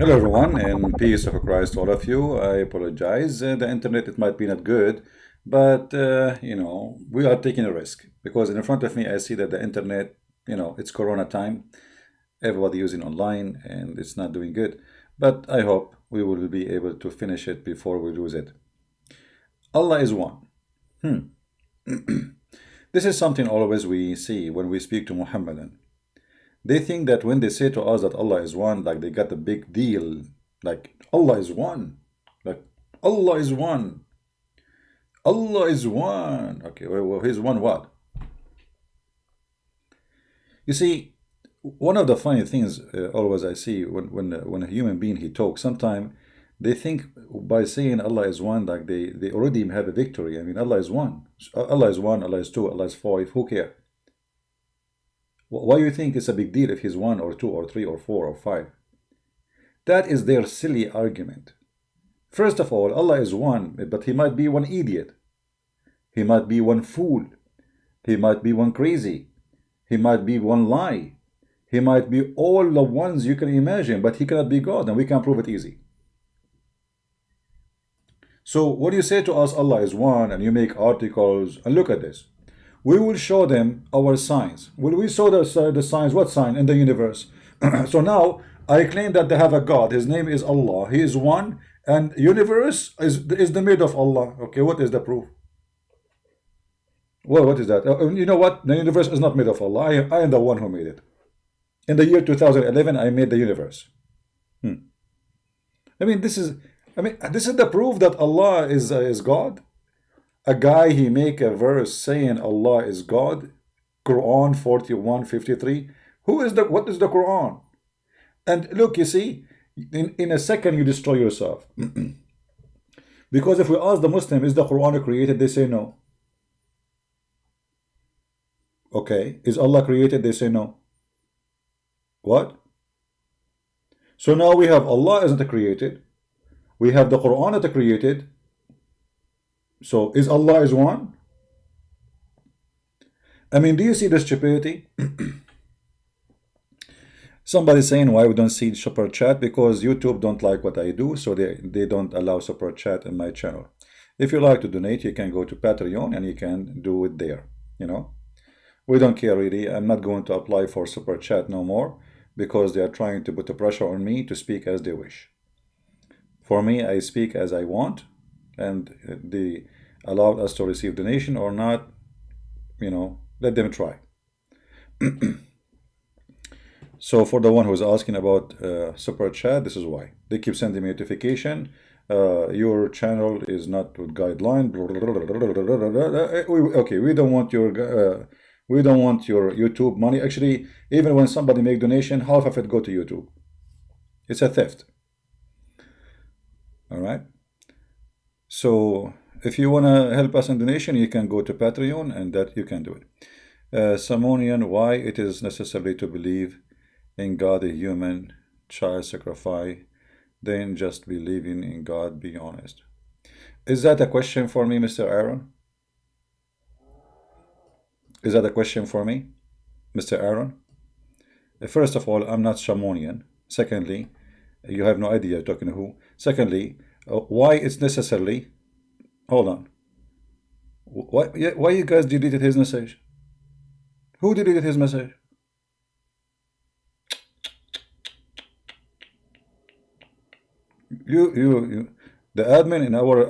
Hello everyone, and peace of Christ to all of you. I apologize. The internet, it might be not good, but we are taking a risk because in front of me I see that the internet, it's Corona time. Everybody using online and it's not doing good. But I hope we will be able to finish it before we lose it. Allah is one. This is something always we see when we speak to Muhammadan. They think that when they say to us that Allah is one, like they got a big deal. Like Allah is one. Like Allah is one. Allah is one. Okay, well, He's one what? You see, one of the funny things always I see when a human being he talks, sometimes they think by saying Allah is one, like they already have a victory. I mean, Allah is one. Allah is one, Allah is two, Allah is five. Who cares? Why do you think it's a big deal if he's one or two or three or four or five? That is their silly argument. First of all, Allah is one, but he might be one idiot. He might be one fool. He might be one crazy. He might be one lie. He might be all the ones you can imagine, but he cannot be God, and we can prove it easy. So what do you say to us, Allah is one, and you make articles, and look at this. We will show them our signs. Will we show the signs? What sign? In the universe. So now I claim that they have a God. His name is Allah. He is one, and universe is the made of Allah. Okay, what is the proof? Well, what is that? You know what? The universe is not made of Allah. I am the one who made it. In the year 2011, I made the universe. I mean, this is the proof that Allah is God. A guy, he make a verse saying Allah is God, Quran 41:53. What is the Quran? And look, you see, in a second you destroy yourself. Because if we ask the Muslim, is the Quran created? They say no. Okay, is Allah created? They say no. What? So now we have Allah isn't created. We have the Quran that created. So is Allah is one? I mean, do you see the stupidity? Somebody saying why we don't see super chat, because YouTube don't like what I do, so they don't allow super chat in my channel. If you like to donate, you can go to Patreon and you can do it there. We don't care really. I'm not going to apply for super chat no more because they are trying to put the pressure on me to speak as they wish. For me, I speak as I want, and they allowed us to receive donation or not, let them try. So for the one who's asking about super chat, this is why they keep sending me notification. Your channel is not with guideline. Okay, we don't want your YouTube money. Actually, even when somebody make donation, half of it go to YouTube. It's a theft. All right. So if you want to help us in donation, you can go to Patreon and that you can do it. Simonian, why it is necessary to believe in God, a human child sacrifice, then just believing in God, be honest. Is that a question for me, Mr. Aaron? Is that a question for me, Mr. Aaron? First of all, I'm not Shamonian. Secondly, you have no idea you're talking to who. Secondly, why it's necessarily... Hold on. Why you guys deleted his message? Who deleted his message? You. The admin in our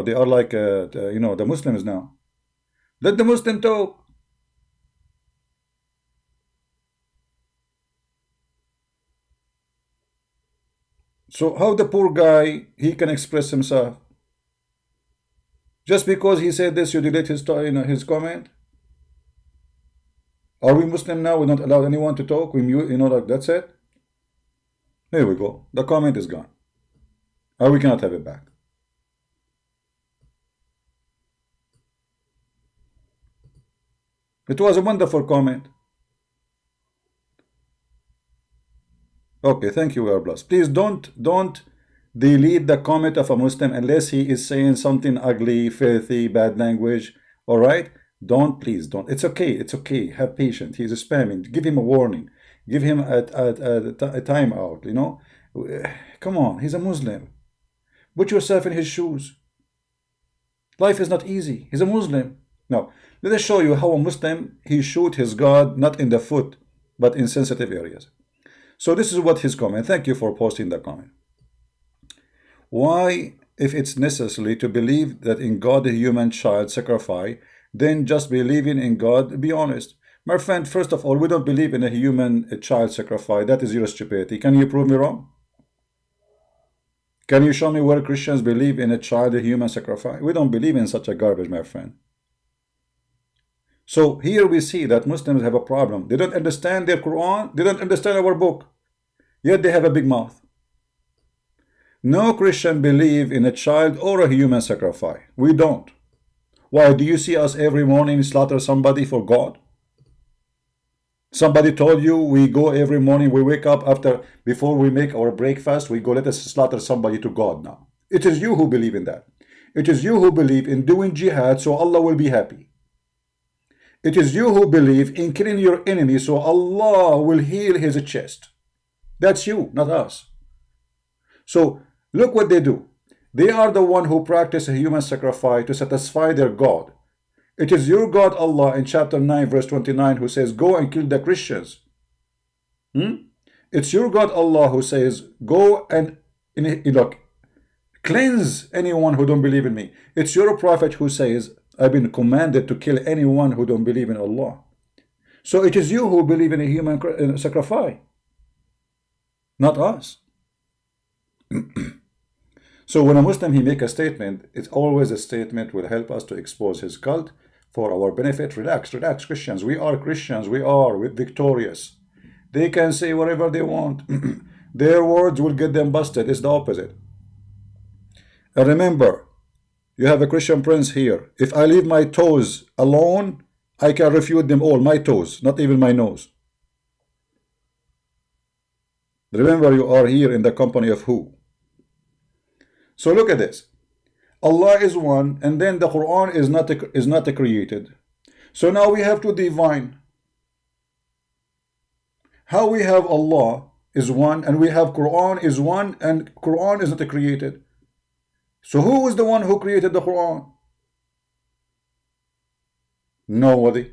they are like the Muslims now. Let the Muslim talk. So how the poor guy he can express himself? Just because he said this, you delete his comment? Are we Muslim now? We're not allowed anyone to talk. We mute, like that's it. Here we go. The comment is gone. Or we cannot have it back. It was a wonderful comment. Okay, thank you, we are blessed. Please don't delete the comment of a Muslim unless he is saying something ugly, filthy, bad language. All right? Please don't. It's okay. Have patience. He's spamming. Give him a warning. Give him a time out, Come on, he's a Muslim. Put yourself in his shoes. Life is not easy. He's a Muslim. Now, let us show you how a Muslim, he shoot his God not in the foot, but in sensitive areas. So this is what his comment. Thank you for posting the comment. Why, if it's necessary to believe that in God a human child sacrifice, then just believing in God, be honest. My friend, first of all, we don't believe in a human child sacrifice. That is your stupidity. Can you prove me wrong? Can you show me where Christians believe in a child, a human sacrifice? We don't believe in such a garbage, my friend. So here we see that Muslims have a problem. They don't understand their Quran. They don't understand our book. Yet they have a big mouth. No Christian believe in a child or a human sacrifice. We don't. Why? Do you see us every morning slaughter somebody for God? Somebody told you we go every morning, we wake up before we make our breakfast, we go, let us slaughter somebody to God now. It is you who believe in that. It is you who believe in doing jihad so Allah will be happy. It is you who believe in killing your enemy so Allah will heal his chest. That's you, not us. So look what they do. They are the one who practice a human sacrifice to satisfy their God. It is your God Allah in chapter 9 verse 29 who says, go and kill the Christians. It's your God Allah who says, go and cleanse anyone who don't believe in me. It's your prophet who says, I've been commanded to kill anyone who don't believe in Allah. So it is you who believe in a human sacrifice, not us. So when a Muslim he make a statement, it's always a statement will help us to expose his cult for our benefit. Relax, relax, Christians. We are Christians. We are victorious. They can say whatever they want. Their words will get them busted. It's the opposite. And remember, you have a Christian prince here. If I leave my toes alone, I can refute them all. My toes, not even my nose. Remember, you are here in the company of who? So look at this. Allah is one, and then the Quran is not created. So now we have to divine. How we have Allah is one, and we have Quran is one, and Quran is not created. So who is the one who created the Quran? Nobody.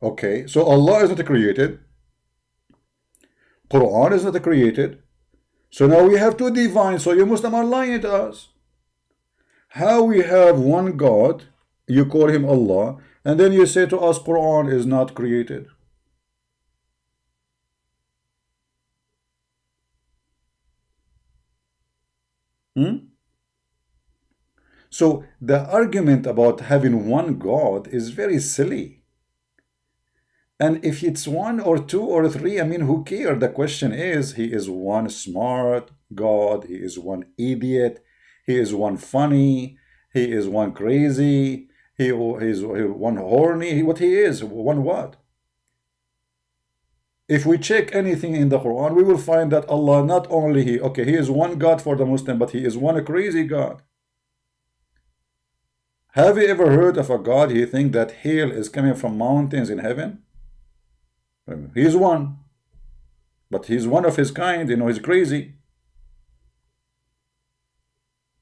Okay, so Allah is not created. Quran is not created. So now we have to divine. So you Muslims are lying to us. How we have one God, you call him Allah, and then you say to us Quran is not created. So the argument about having one God is very silly. And if it's one or two or three, I mean, who cares? The question is, he is one smart God, he is one idiot, he is one funny, he is one crazy, he is one horny, what he is, one what? If we check anything in the Quran, we will find that Allah not only he is one God for the Muslim, but he is one crazy God. Have you ever heard of a God he think that hail is coming from mountains in heaven? He is one, but he's one of his kind, he's crazy.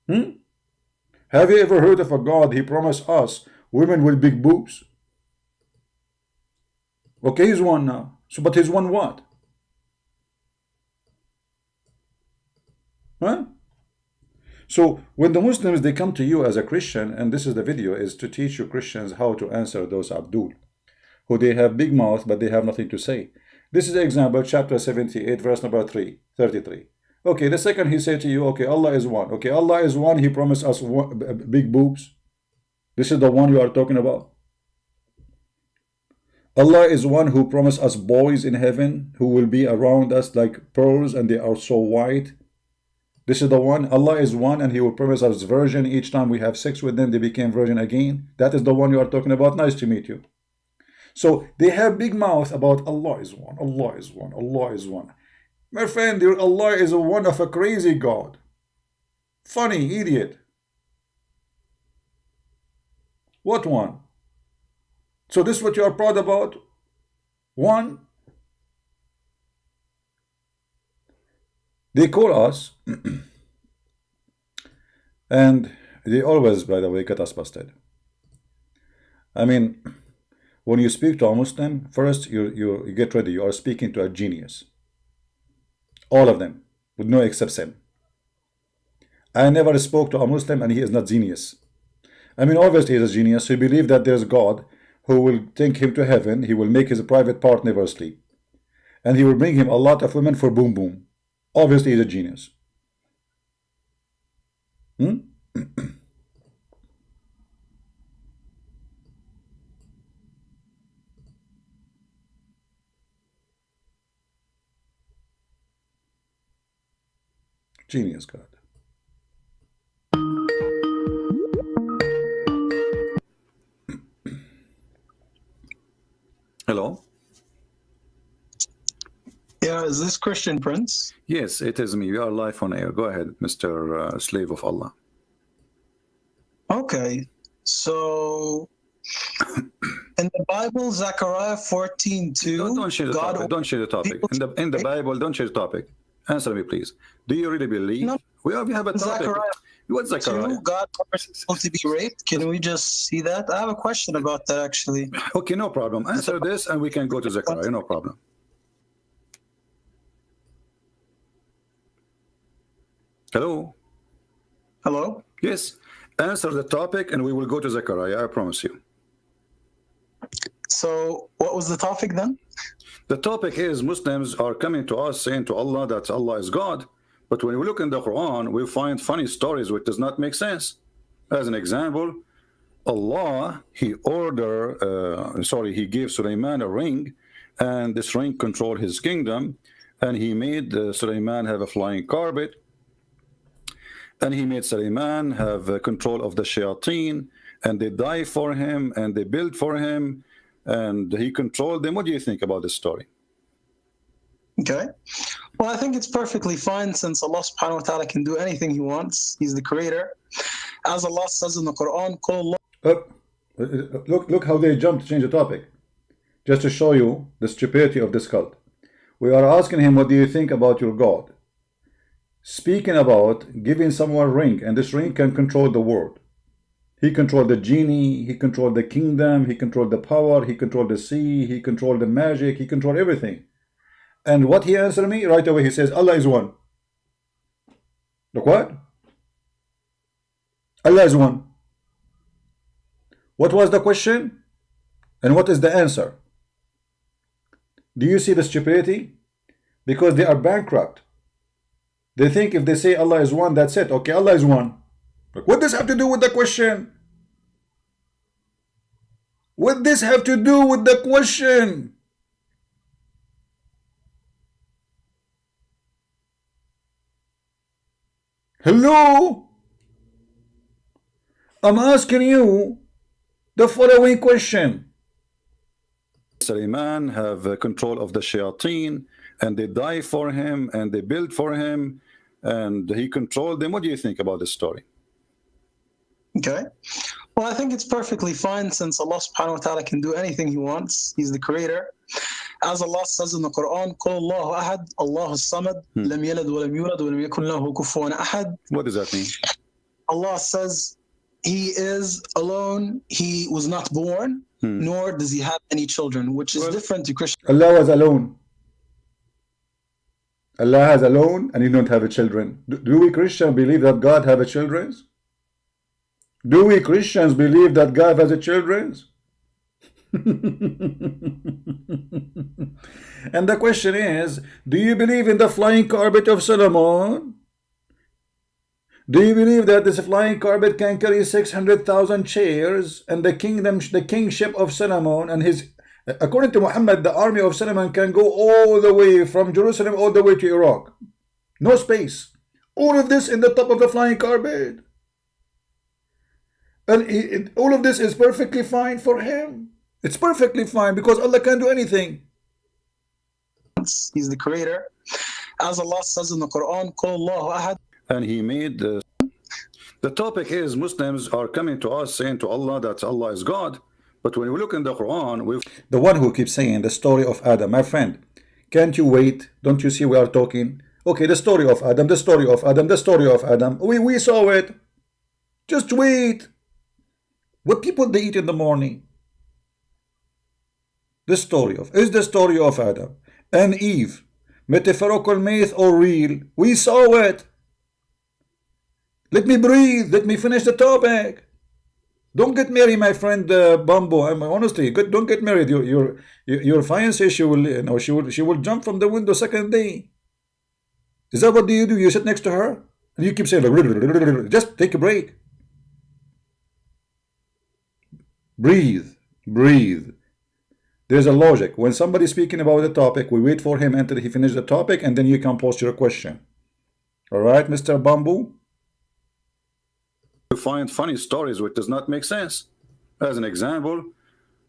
Have you ever heard of a God he promised us women with big boobs? Okay, he's one now. So, but he's one what? So when the Muslims, they come to you as a Christian, and this is the video, is to teach you Christians how to answer those Abdul, who they have big mouth, but they have nothing to say. This is the example, chapter 78, verse number 33. Okay, the second he said to you, okay, Allah is one. Okay, Allah is one, he promised us big boobs. This is the one you are talking about. Allah is one who promised us boys in heaven who will be around us like pearls and they are so white. This is the one. Allah is one and he will promise us virgin each time we have sex with them, they became virgin again. That is the one you are talking about. Nice to meet you. So they have big mouth about Allah is one, Allah is one, Allah is one. My friend, your Allah is one of a crazy God. Funny, idiot. What one? So this is what you are proud about? One? They call us, and they always, by the way, get us busted. I mean, when you speak to a Muslim, first you get ready. You are speaking to a genius. All of them, with no exception. I never spoke to a Muslim and he is not genius. I mean, obviously he's a genius. He believes that there's God who will take him to heaven. He will make his private part never sleep. And he will bring him a lot of women for boom boom. Obviously he's a genius. Genius God. Hello? Yeah, is this Christian Prince? Yes, it is me. We are live on air. Go ahead, Mr. Slave of Allah. Okay, so in the Bible, Zechariah 14:2, Don't share the God topic. Don't share the topic. people In the to Bible, don't share the topic. Answer me, please. Do you really believe? No. We have a topic. Zechariah What's Zechariah? 2, God orders people to be raped. Can we just see that? I have a question about that, actually. Okay, no problem. Answer this and we can go to Zechariah. No problem. Hello? Hello? Yes. Answer the topic and we will go to Zechariah. I promise you. So what was the topic then? The topic is Muslims are coming to us saying to Allah that Allah is God. But when we look in the Quran, we find funny stories which does not make sense. As an example, Allah, he gave Sulaiman a ring, and this ring controlled his kingdom, and he made Sulaiman have a flying carpet, and he made Sulaiman have control of the shayateen, and they die for him, and they build for him, and he controlled them. What do you think about this story? Okay. Well, I think it's perfectly fine since Allah subhanahu wa ta'ala can do anything he wants. He's the creator. As Allah says in the Quran, look how they jumped to change the topic. Just to show you the stupidity of this cult. We are asking him, what do you think about your God? Speaking about giving someone a ring, and this ring can control the world. He controlled the genie, he controlled the kingdom, he controlled the power, he controlled the sea, he controlled the magic, he controlled everything. And what he answered me right away, he says, Allah is one. Look what? Allah is one. What was the question? And what is the answer? Do you see the stupidity? Because they are bankrupt. They think if they say Allah is one, that's it. Okay, Allah is one. But what does this have to do with the question? What does this have to do with the question? Hello? I'm asking you the following question. Sulaiman have control of the shayateen, and they die for him, and they build for him, and he controlled them. What do you think about this story? Okay. Well, I think it's perfectly fine since Allah subhanahu wa ta'ala can do anything he wants. He's the creator. As Allah says in the Quran, قُلْ اللَّهُ أَحَدْ اللَّهُ الصَّمَدْ لَمْ يَلَدْ وَلَمْ يُولَدْ وَلَمْ يَكُنْ لَهُ كُفُوًا أَحَدٌ. What does that mean? Allah says he is alone, he was not born, nor does he have any children, which is different to Christian. Allah was alone. Allah has alone and he don't have a children. Do we Christians believe that God have a children? Do we Christians believe that God has a children? And the question is, do you believe in the flying carpet of Solomon? Do you believe that this flying carpet can carry 600,000 chairs, and the kingship of Solomon and his, according to Muhammad, the army of Solomon can go all the way from Jerusalem all the way to Iraq. No space. All of this in the top of the flying carpet. And all of this is perfectly fine for him. It's perfectly fine because Allah can do anything. He's the creator. As Allah says in the Quran, قُلْ اللَّهُ أَحَدْ. And he made the topic is Muslims are coming to us saying to Allah that Allah is God. But when we look in the Quran, the one who keeps saying the story of Adam, my friend, can't you wait? Don't you see we are talking? Okay, the story of Adam, the story of Adam, the story of Adam. We saw it. Just wait. What people they eat in the morning? The story of is the story of Adam and Eve. Metaphorical myth or real? We saw it. Let me breathe. Let me finish the topic. Don't get married, my friend Bambo. Honestly, don't get married. Your fiancée, she will, she will jump from the window second day. Is that what do? You sit next to her and you keep saying like, just take a break. Breathe, breathe. There's a logic. When somebody's speaking about the topic, we wait for him until he finishes the topic, and then you can post your question. All right, Mr. Bamboo? You find funny stories which does not make sense. As an example,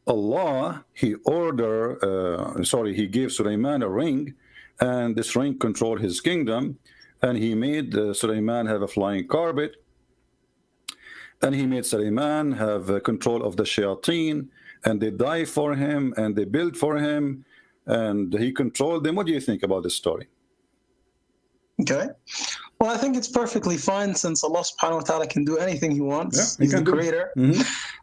Allah, he gave Sulaiman a ring, and this ring controlled his kingdom, and he made Sulaiman have a flying carpet, and he made Sulaiman have control of the shayateen, and they die for him, and they build for him, and he controlled them. What do you think about this story? Okay. Well, I think it's perfectly fine since Allah subhanahu wa ta'ala can do anything he wants. Yeah, He's the creator.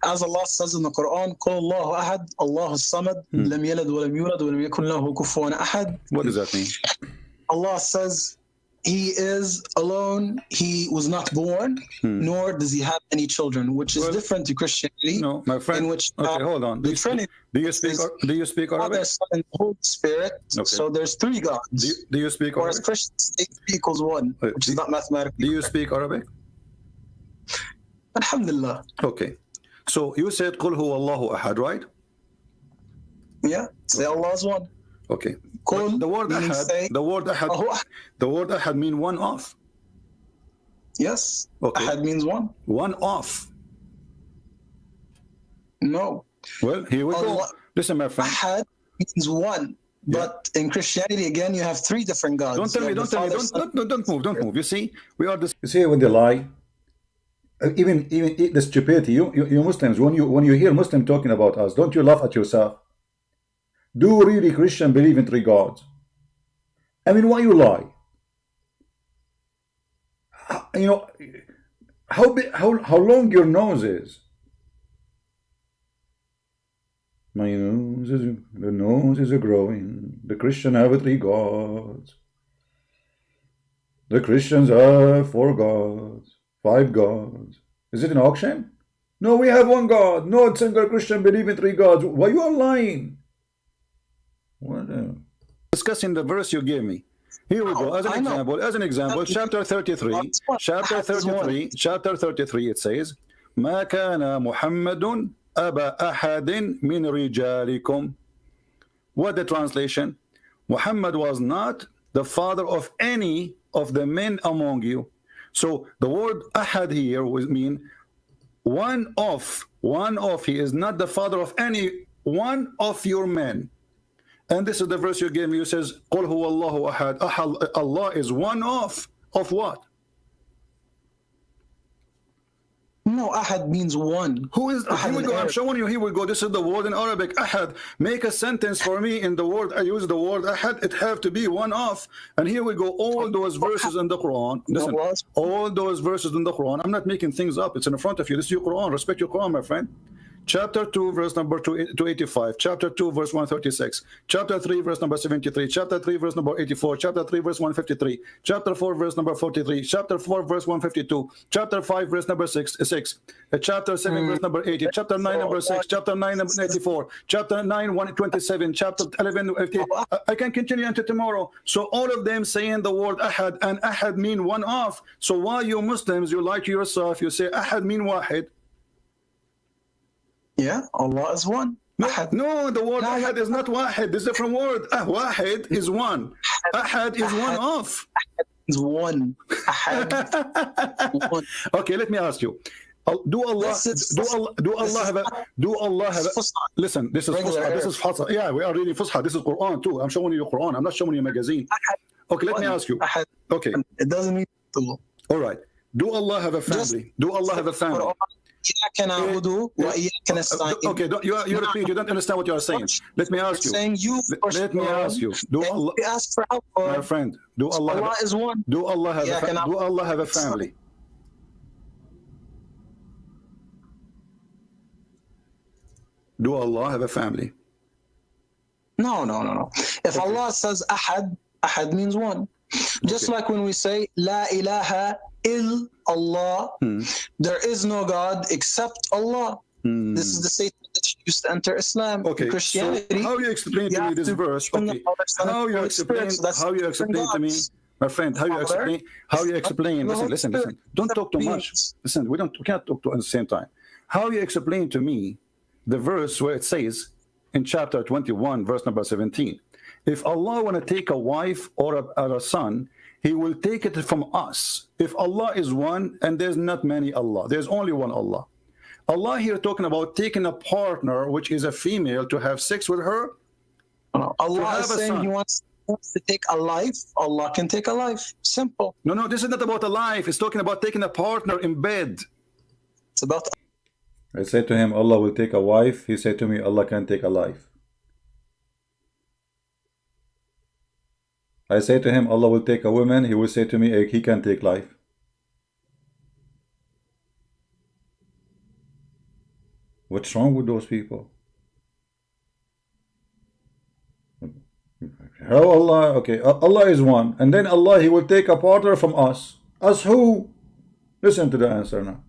As Allah says in the Quran, قُلْ اللَّهُ أَحَدْ اللَّهُ الصَّمَدْ لَمْ يَلِدْ وَلَمْ يُولَدْ وَلَمْ يَكُنْ لَهُ كُفُوًا أَحَدٌ. What does that mean? Allah says he is alone, he was not born, nor does he have any children, which is different to Christianity. No, my friend. In which okay, hold on. the Trinity do you speak Arabic? Father, Son, and Holy Spirit. Okay. So there's three gods. Do you speak Whereas Arabic? Christians say 3 equals 1, which is not mathematically. Do you speak Arabic? Alhamdulillah. Okay. So you said قُلْ هُوَ اللَّهُ أَحَدٌ, right? Yeah. Say Allah is one. Okay. Qul, the word ahad, the word ahad mean one off. Yes. Okay. Ahad means one. One off. No. Well, here we go. Listen, my friend. Ahad means one. But in Christianity, again, you have 3 different gods. Don't tell me. Don't move. You see, we are. You see when they lie. Even the stupidity. You Muslims, when you hear Muslim talking about us, don't you laugh at yourself? Do really Christian believe in 3 gods? I mean, why you lie? You know, how long your nose is? My nose is growing. The Christian have 3 gods. The Christians have 4 gods, 5 gods. Is it an auction? No, we have 1 God. No single Christian believe in 3 gods. Why you are lying? What? Discussing the verse you gave me. Here we go. As an example, chapter 33. Chapter 33. It says, "ما كان محمد أبا أحد من رجالكم." What the translation? Muhammad was not the father of any of the men among you. So the word ahad here would mean one of. He is not the father of any one of your men. And this is the verse you gave me. It says, قُلْ هُوَ اللَّهُ أَحَدٌ. Allah is one of what? No, ahad means one. Who is? Here we go. I'm showing you. Here we go. This is the word in Arabic. Ahad. Make a sentence for me in the word. I use the word ahad. It have to be one of. And here we go. All those verses in the Quran. Listen. All those verses in the Quran. I'm not making things up. It's in front of you. This is your Quran. Respect your Quran, my friend. Chapter 2, verse number 285. Chapter 2, verse 136. Chapter 3, verse number 73. Chapter 3, verse number 84. Chapter 3, verse 153. Chapter 4, verse number 43. Chapter 4, verse 152. Chapter 5, verse number 6. Chapter 7, verse number 80. Chapter 9, number 6. Chapter 9, number 84. Chapter 9, 127. Chapter 11, 50. I can continue until tomorrow. So all of them saying the word ahad, and ahad mean one of. So why you Muslims, you lie to yourself, you say ahad mean wahid. Yeah, Allah is one. No, the word ahad is not wahid. It's a different word. Wahid is one. Ahad is one of. Ahad is one. Ahad. Okay, let me ask you. Do Allah have a listen, this is fusha. This is fusha. Yeah, we are reading fusha. This is Quran too. I'm showing you the Quran. I'm not showing you a magazine. Okay, let me ask you. Okay. It doesn't mean all right. Do Allah have a family? Do Allah have a family? إياك نعبد وإياك نستعين. Okay, you repeat. You don't understand what you are saying. Let me ask you. Let me ask you. Do Allah? We ask for help. My friend, do Allah is one. do Allah have a family? Do Allah have a family? No. If Allah says ahad means one. Just like when we say La ilaha ill Allah, there is no God except Allah. This is the statement that you used to enter Islam. Okay, Christianity. So how you explain to me this verse? Okay, how you explain to me, my friend? How you explain? Listen. Don't talk too much. Listen, we can't talk at the same time. How you explain to me the verse where it says in chapter 21, verse number 17, if Allah want to take a wife or a son, He will take it from us. If Allah is one, and there's not many Allah, there's only one Allah. Allah here talking about taking a partner, which is a female, to have sex with her. Allah is saying He wants to take a life. Allah can take a life. Simple. No, this is not about a life. It's talking about taking a partner in bed. It's about. I said to him, Allah will take a wife. He said to me, Allah can take a life. I say to him, Allah will take a woman. He will say to me, He can take life. What's wrong with those people? How Allah? Okay, Allah is one, and then Allah, He will take a partner from us. Us who? Listen to the answer now.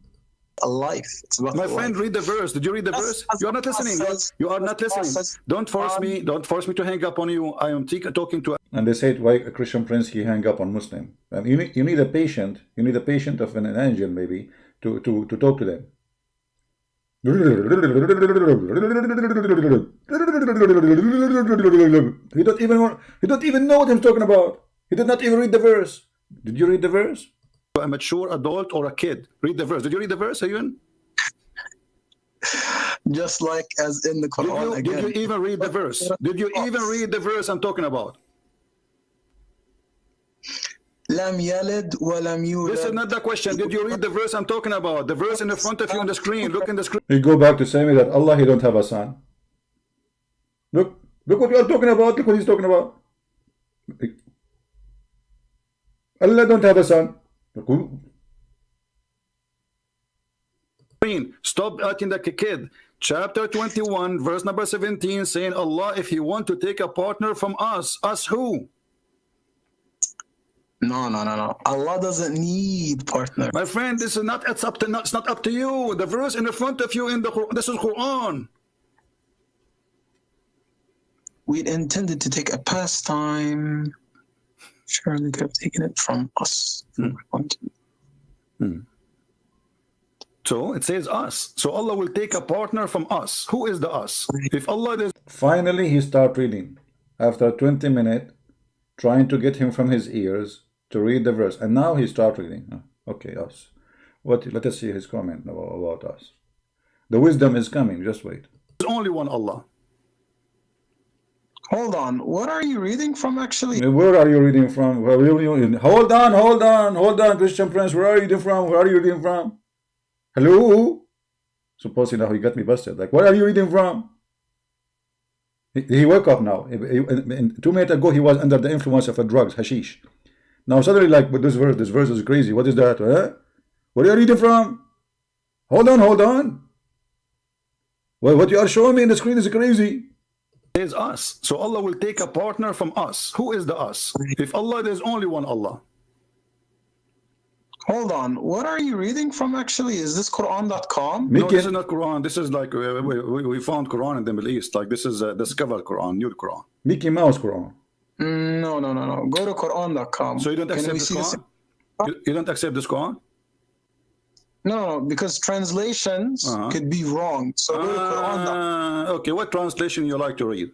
A life. It's about my friend, read the verse. Did you read the verse? You are not listening. You are not listening. Don't force me. Don't force me to hang up on you. I am talking to. And they said, why a Christian prince he hang up on Muslim? And you need a patient. You need a patient of an angel maybe to talk to them. He don't even know what I'm talking about. He did not even read the verse. Did you read the verse? A mature adult or a kid, read the verse. Did you read the verse, Ayun? Just like as in the Quran. Did you even read the verse? Did you even read the verse I'm talking about? Lam yalid wa lam yulad. This is not the question. Did you read the verse I'm talking about? The verse in the front of you on the screen. Look in the screen. You go back to saying that Allah, He don't have a son. Look what you are talking about. Look what He's talking about. Allah don't have a son. Stop acting like a kid. Chapter 21, verse number 17, saying Allah, if He want to take a partner from us who? No. Allah doesn't need partner. My friend, this is not. It's not up to you. The verse in the front of you in the Quran. This is Quran. We intended to take a pastime. Surely could have taken it from us. So it says us. So Allah will take a partner from us. Who is the us? If Allah is. Finally, he start reading. After 20 minutes, trying to get him from his ears to read the verse. And now he start reading. Okay, us. Let us see his comment about us. The wisdom is coming. Just wait. There's only one Allah. Hold on. What are you reading from actually? Where are you reading from? Hold on, Christian Prince. Where are you reading from? Where are you reading from? Hello? Supposing now he got me busted. Like, where are you reading from? He woke up now. 2 minutes ago, he was under the influence of a drugs, hashish. Now suddenly, like, but this verse is crazy. What is that? Huh? Where are you reading from? Hold on. Well, what you are showing me in the screen is crazy. Is us. So Allah will take a partner from us. Who is the us? If Allah, there's only one Allah. Hold on. What are you reading from actually? Is this Quran.com? No, this is not Quran. This is like we found Quran in the Middle East. Like this is discovered Quran, new Quran. Mickey Mouse Quran. No. Go to Quran.com. So you don't accept this Quran? You don't accept this Quran? No, because translations could be wrong. So go to Quran.com. Okay, what translation you like to read?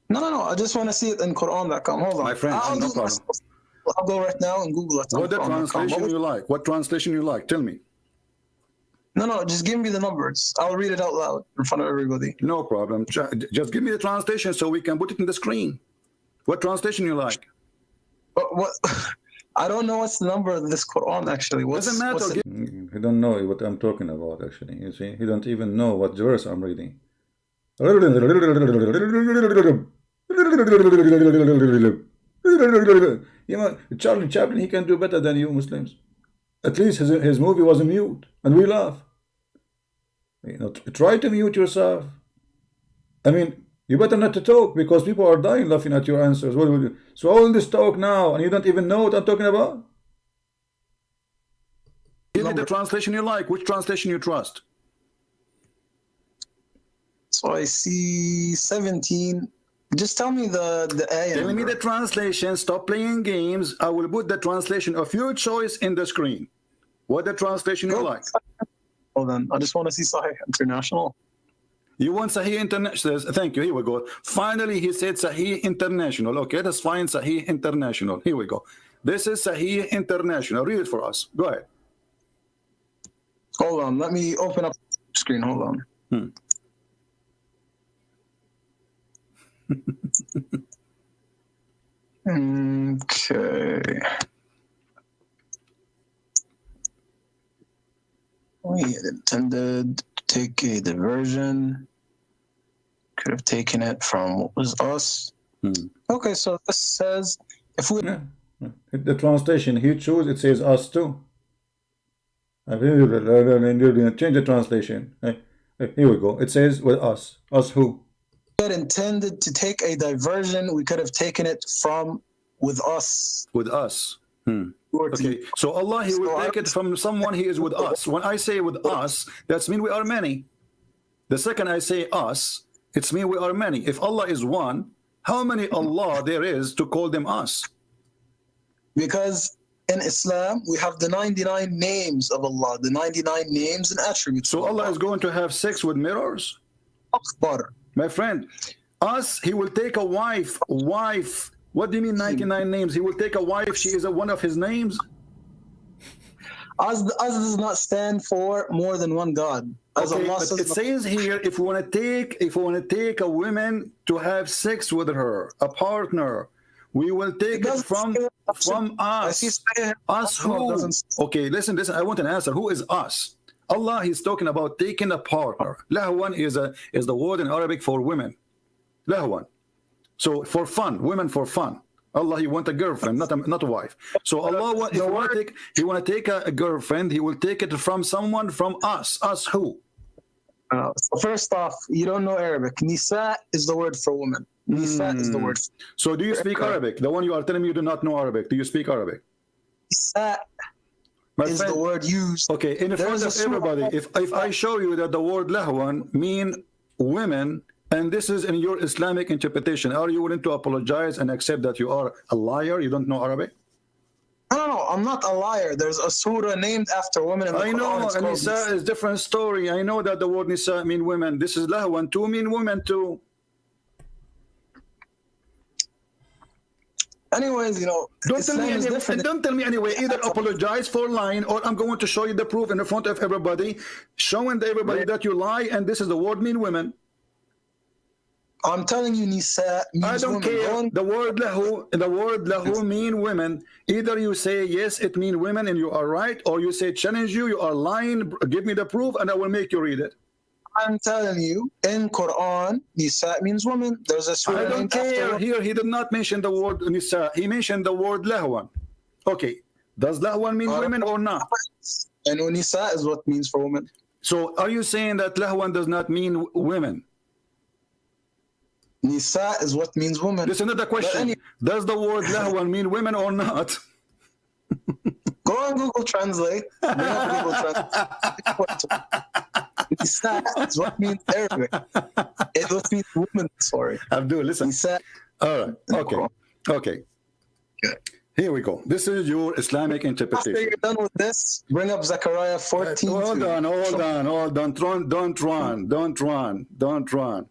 No. I just want to see it in Quran.com. Hold on. My friend, no problem. I'll go right now and Google it. What the translation you like? What translation you like? Tell me. No, just give me the numbers. I'll read it out loud in front of everybody. No problem. Just give me the translation so we can put it in the screen. What translation you like? What? I don't know what's the number of this Quran actually. Doesn't matter. He don't know what I'm talking about, actually. You see, he don't even know what verse I'm reading. You know, Charlie Chaplin, he can do better than you Muslims. At least his movie was mute, and we laugh. You know, try to mute yourself. I mean, you better not to talk because people are dying laughing at your answers. What will you? So all this talk now, and you don't even know what I'm talking about? Give me the translation you like. Which translation you trust? So I see 17. Just tell me the ayah. Tell me the translation. Stop playing games. I will put the translation of your choice in the screen. What the translation you like? Hold on. I just want to see Sahih International. You want Sahih International? Thank you. Here we go. Finally, he said Sahih International. Okay, that's fine. Sahih International. Here we go. This is Sahih International. Read it for us. Go ahead. Hold on. Let me open up the screen. Hold on. Okay. We intended to take a diversion. Could have taken it from what was us. Okay, so this says if we the translation he chose, it says us too. Change the translation. Here we go. It says with us. Us who? had intended to take a diversion, we could have taken it from with us. With us. Okay, so Allah, He will take it from someone He is with us. When I say with us, that's mean we are many. The second I say us, it's mean we are many. If Allah is one, how many Allah there is to call them us? Because in Islam, we have the 99 names of Allah, the 99 names and attributes. So Allah is going to have sex with mirrors? Akbar. My friend, us, He will take a wife. What do you mean 99 names? He will take a wife, she is one of His names? Us does not stand for more than one God. As Okay, Allah but says, it says here, if we want to take a woman to have sex with her, a partner, we will take it from us. Us who? Okay, listen. I want an answer. Who is us? Allah, He's talking about taking a partner. Lahwan is the word in Arabic for women. Lahwan. So for fun, women for fun. Allah, He want a girlfriend, not a wife. So Allah, if He want to take a girlfriend, He will take it from someone from us. Us who? So first off, you don't know Arabic. Nisa is the word for woman. Nisa is the word. So do you speak Arabic? The one you are telling me you do not know Arabic. Do you speak Arabic? Nisa is the word used. Okay, in front of everybody, if I show you that the word lahwan mean women, and this is in your Islamic interpretation, are you willing to apologize and accept that you are a liar? You don't know Arabic? No, I'm not a liar. There's a surah named after women in the Quran. I know, and Nisa is different story. I know that the word Nisa mean women. This is lahwan too mean women too. Anyways, don't tell me anyway. Either apologize for lying, or I'm going to show you the proof in front of everybody, showing everybody that you lie, and this is the word mean women. I'm telling you, Nisa means I don't care. The word lahu mean women. Either you say yes, it mean women, and you are right, or you say challenge you are lying. Give me the proof, and I will make you read it. I'm telling you, in Quran, Nisa means woman. There's a surah. I don't care. Here, he did not mention the word Nisa. He mentioned the word lahwan. Okay, does lahwan mean women or not? I know Nisa is what means for women. So, are you saying that lahwan does not mean women? Nisa is what means woman. This is another question. Does the word lahwan mean women or not? Go on Google Translate. Nisa is what means Arabic. It what means woman. Sorry. Abdul, listen. Nisa. All right. Okay. Here we go. This is your Islamic interpretation. After you're done with this, bring up Zechariah 14. Hold on. Don't run.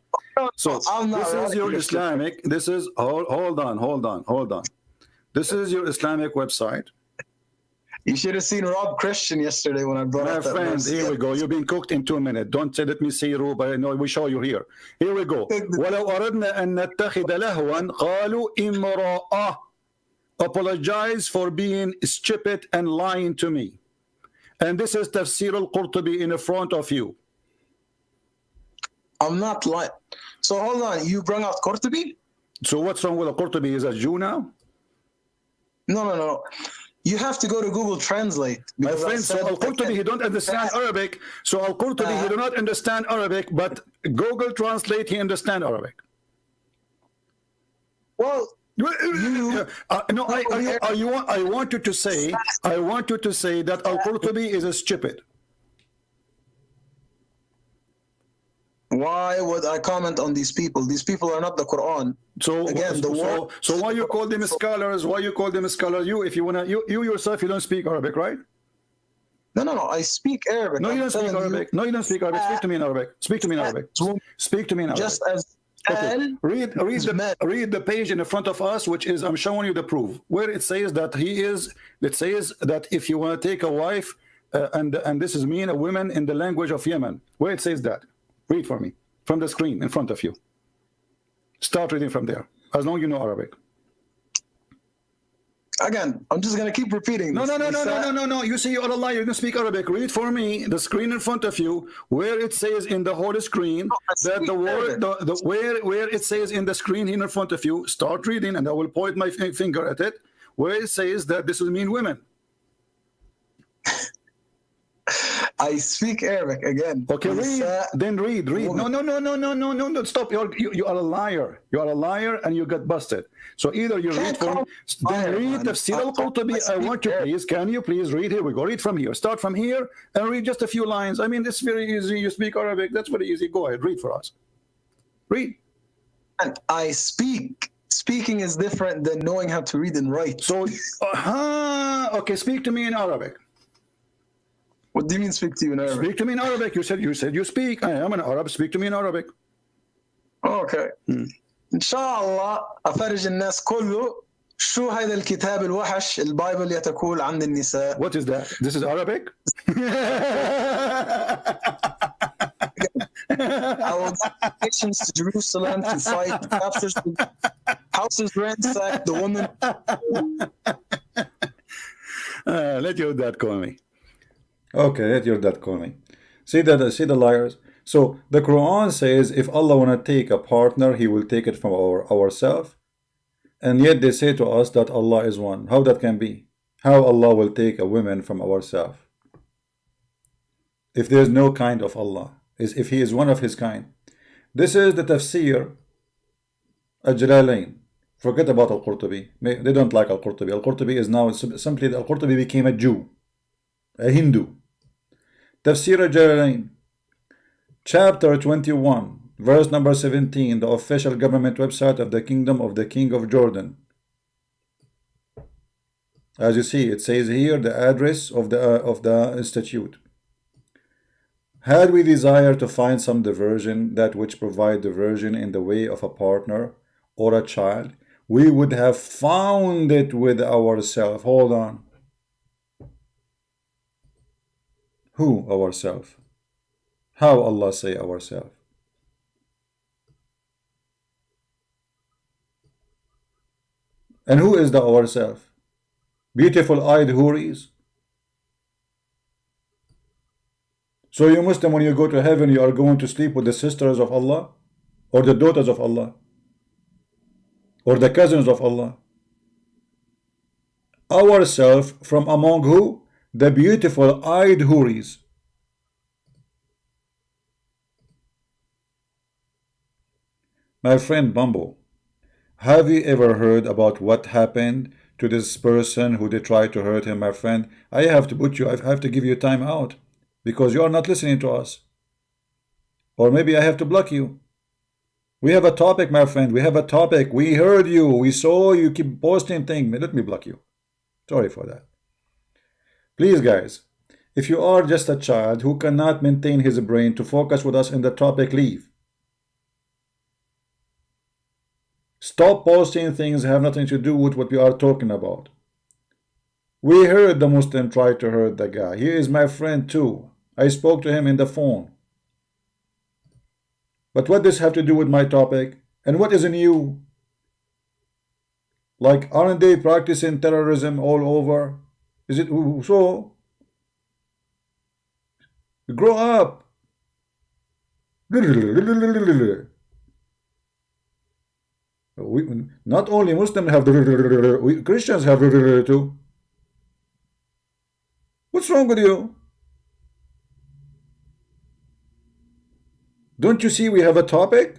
So this is your Islamic. This is hold on. This is your Islamic website. You should have seen Rob Christian yesterday when I brought up that friend, here we go. You've been cooked in 2 minutes. Don't say, let me see you, but no, we show you here. Here we go. وَلَوْ أَرَدْنَا أَن نَتَّخِذَ لَهْوًا قَالُوا إِمْرَأَةً. Apologize for being stupid and lying to me. and this is Tafsir al-Qurtubi in front of you. I'm not lying. So hold on, you brought out Qurtubi? So what's wrong with al-Qurtubi? Is a Jew now? No. You have to go to Google Translate. My friend, so al-Qurtubi, he don't understand Arabic. So al-Qurtubi, he do not understand Arabic, but Google Translate, he understand Arabic. Well, No, I want you to say that al-Qurtubi is stupid. why would I comment on these people? These people are not the Quran. So Again, so why you call them scholars? Why you call them scholars? You, if you wanna, you yourself, you don't speak Arabic, right? No. I speak Arabic. No, you I'm don't speak telling Arabic. No, you don't speak Arabic. Speak to me in Arabic. Speak to me in Arabic. Speak to me in Arabic. Just as Okay. Read the page in front of us, which is, I'm showing you the proof, where it says that it says that if you want to take a wife, and this is mean a woman in the language of Yemen, where it says that. Read for me from the screen in front of you. Start reading from there, as long as you know Arabic. Again, I'm just gonna keep repeating this. No. You say you're a liar. You don't speak Arabic. Read for me the screen in front of you, where it says in the whole screen that the word, where it says in the screen here in front of you. Start reading, and I will point my finger at it, where it says that this will mean women. I speak Arabic again. Okay, read. Then read. No. Stop. You are a liar. You are a liar, and you got busted. So either you read from, then read Tafsir al-Qurtubi. I want you, please. Can you please read? Here we go. Read from here. Start from here and read just a few lines. I mean, it's very easy. You speak Arabic. That's very easy. Go ahead. Read for us. Read. And I speak. Speaking is different than knowing how to read and write. So, okay. Speak to me in Arabic. What do you mean speak to you in Arabic? Speak to me in Arabic. You said you speak. I am an Arab. Speak to me in Arabic. Okay. إن شاء الله أفرج الناس كله شو هذا الكتاب الوحش البايبل يتقول عن النساء. What is that? This is Arabic? I will get nations to Jerusalem to fight, captures the houses ransacked, the woman. Let your dad call me. Okay, let your dad call me. See the liars. So the Quran says if Allah wanna take a partner, He will take it from ourselves, and yet they say to us that Allah is one. How that can be? How Allah will take a woman from ourselves? If there is no kind of Allah, if He is one of His kind. This is the Tafsir al-Jalalain. Forget about al-Qurtubi. They don't like al-Qurtubi. Al-Qurtubi is now simply al-Qurtubi became a Jew, a Hindu. Tafsir al-Jalalain, chapter 21, verse number 17, the official government website of the Kingdom of the King of Jordan. As you see, it says here the address of the institute. Had we desire to find some diversion, that which provide diversion in the way of a partner or a child, we would have found it with ourselves. Hold on. Who ourselves? How Allah say ourselves? And who is the ourselves? Beautiful-eyed houris. So you Muslim, when you go to heaven, you are going to sleep with the sisters of Allah, or the daughters of Allah, or the cousins of Allah. Ourselves from among who? The beautiful-eyed houris. My friend Bumbo, have you ever heard about what happened to this person who they tried to hurt him, my friend? I have to give you time out because you are not listening to us. Or maybe I have to block you. We have a topic, my friend. We have a topic. We heard you. We saw you keep posting things. Let me block you. Sorry for that. Please, guys, if you are just a child who cannot maintain his brain to focus with us in the topic, leave. Stop posting things that have nothing to do with what we are talking about. We heard the Muslim try to hurt the guy. He is my friend too. I spoke to him in the phone. But what does have to do with my topic? And what is in you? Like, aren't they practicing terrorism all over? Is it so? Grow up. Not only Muslims have Christians have too. What's wrong with you? Don't you see we have a topic?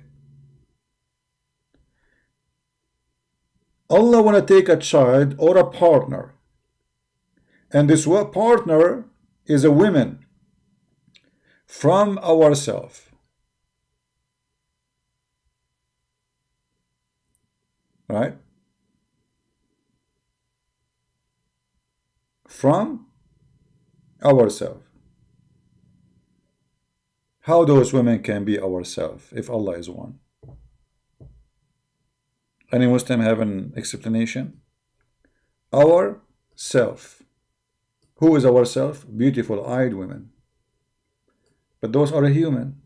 Allah want to take a child or a partner, and this partner is a woman from ourselves, right? From ourselves. How those women can be ourselves if Allah is one? Any Muslim have an explanation? Our self. Who is our self? Beautiful eyed women. But those are a human.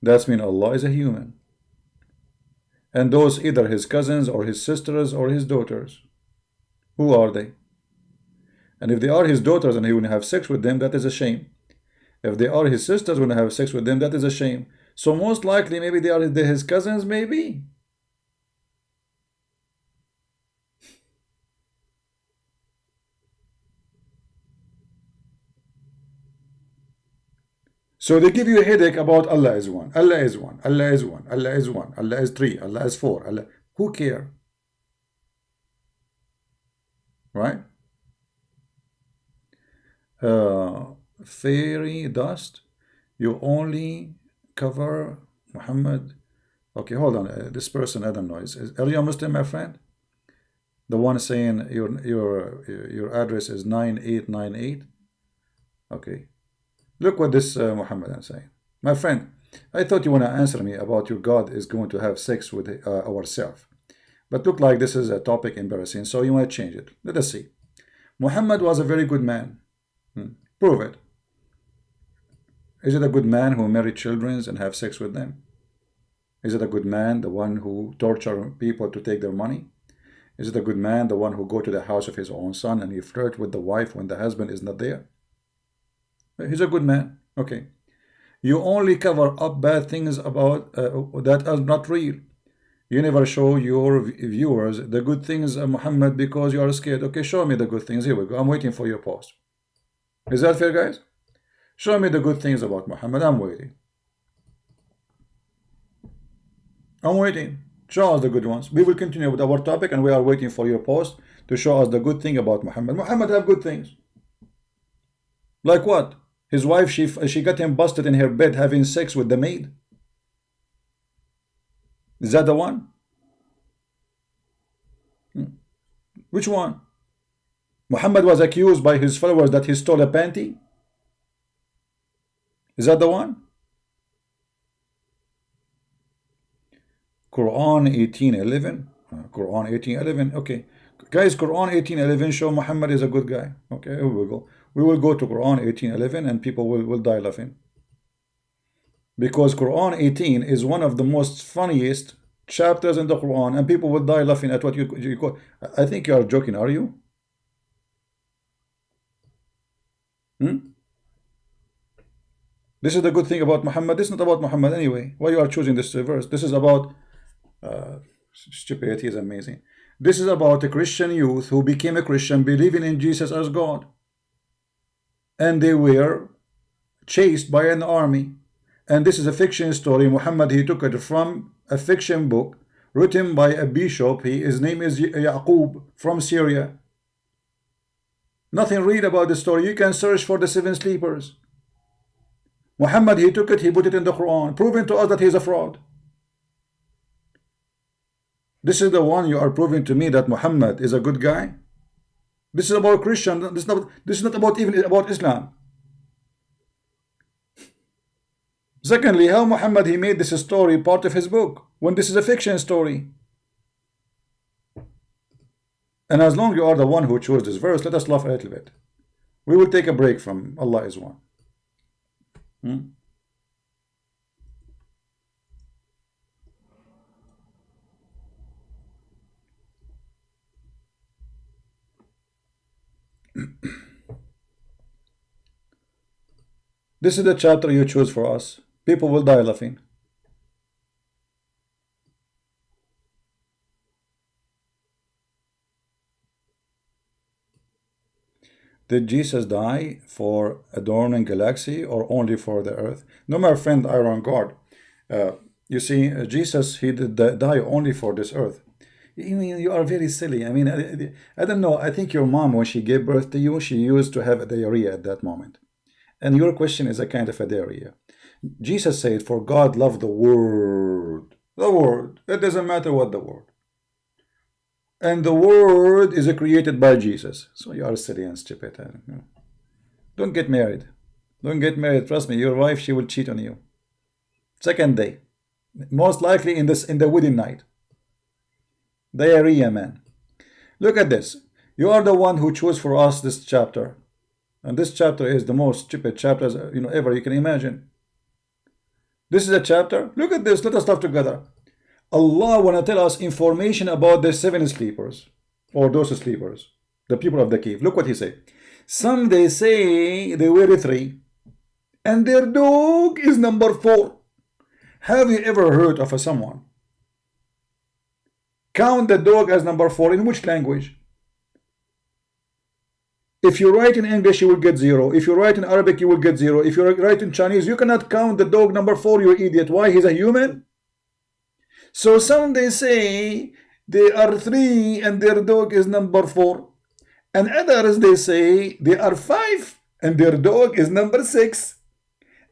That means Allah is a human. And those either his cousins or his sisters or his daughters. Who are they? And if they are his daughters and he will have sex with them, that is a shame. If they are his sisters when I have sex with them, that is a shame. So most likely maybe they are his cousins, maybe. So they give you a headache about Allah is one, Allah is one, Allah is one, Allah is one, Allah is three, Allah is four, Allah. Who care? Right? Fairy dust, you only cover Muhammad. Okay, hold on. This person, I don't know. Are you a Muslim, my friend? The one saying your address is 9898. Okay. Look what this Muhammad is saying. My friend, I thought you want to answer me about your God is going to have sex with ourselves. But look like this is a topic embarrassing, so you want to change it. Let us see. Muhammad was a very good man. Prove it. Is it a good man who married children and have sex with them? Is it a good man, the one who torture people to take their money? Is it a good man, the one who go to the house of his own son and he flirt with the wife when the husband is not there? He's a good man. Okay. You only cover up bad things about that are not real. You never show your viewers the good things, Muhammad, because you are scared. Okay, show me the good things. Here we go. I'm waiting for your post. Is that fair, guys? Show me the good things about Muhammad. I'm waiting. I'm waiting. Show us the good ones. We will continue with our topic and we are waiting for your post to show us the good thing about Muhammad. Muhammad have good things. Like what? His wife, she got him busted in her bed having sex with the maid. Is that the one? Which one? Muhammad was accused by his followers that he stole a panty. Is that the one? Quran 18:11. Quran 18:11. Okay. Guys, Quran 18:11 show Muhammad is a good guy. Okay, here we go. We will go to Quran 18:11 and people will die laughing. Because Quran 18 is one of the most funniest chapters in the Quran and people will die laughing at what you call. I think you are joking, are you? This is the good thing about Muhammad. This is not about Muhammad anyway. Why you are choosing this verse? This is about stupidity is amazing. This is about a Christian youth who became a Christian believing in Jesus as God. And they were chased by an army. And this is a fiction story. Muhammad, he took it from a fiction book written by a bishop. His name is Yaqub from Syria. Nothing real about the story. You can search for the seven sleepers. Muhammad, he took it, he put it in the Quran, proving to us that he is a fraud. This is the one you are proving to me that Muhammad is a good guy. This is about Christian. This is not about even about Islam. Secondly, how Muhammad he made this story part of his book when this is a fiction story. And as long as you are the one who chose this verse, let us laugh a little bit. We will take a break from Allah is one. This is the chapter you choose for us. People will die laughing. Did Jesus die for adorning galaxy or only for the earth? No, my friend Iron God. You see, Jesus, he did die only for this earth. I mean, you are very silly. I mean, I don't know. I think your mom, when she gave birth to you, she used to have a diarrhea at that moment. And your question is a kind of a diarrhea. Jesus said, for God loved the world. The world. It doesn't matter what the word. And the word is created by Jesus. So you are silly and stupid. Don't get married. Don't get married. Trust me, your wife, she will cheat on you. Second day. Most likely in the wedding night. Diarrhea, man. Look at this. You are the one who chose for us this chapter. And this chapter is the most stupid chapter ever you can imagine. This is a chapter. Look at this. Let us talk together. Allah want to tell us information about the 7 sleepers, or those sleepers, the people of the cave. Look what he said. Some they say they were 3, and their dog is number 4. Have you ever heard of someone count the dog as number 4 in which language? If you write in English, you will get 0. If you write in Arabic, you will get 0. If you write in Chinese, you cannot count the dog number 4, you idiot. Why? He's a human. So some they say they are 3 and their dog is number 4. And others they say they are 5 and their dog is number 6.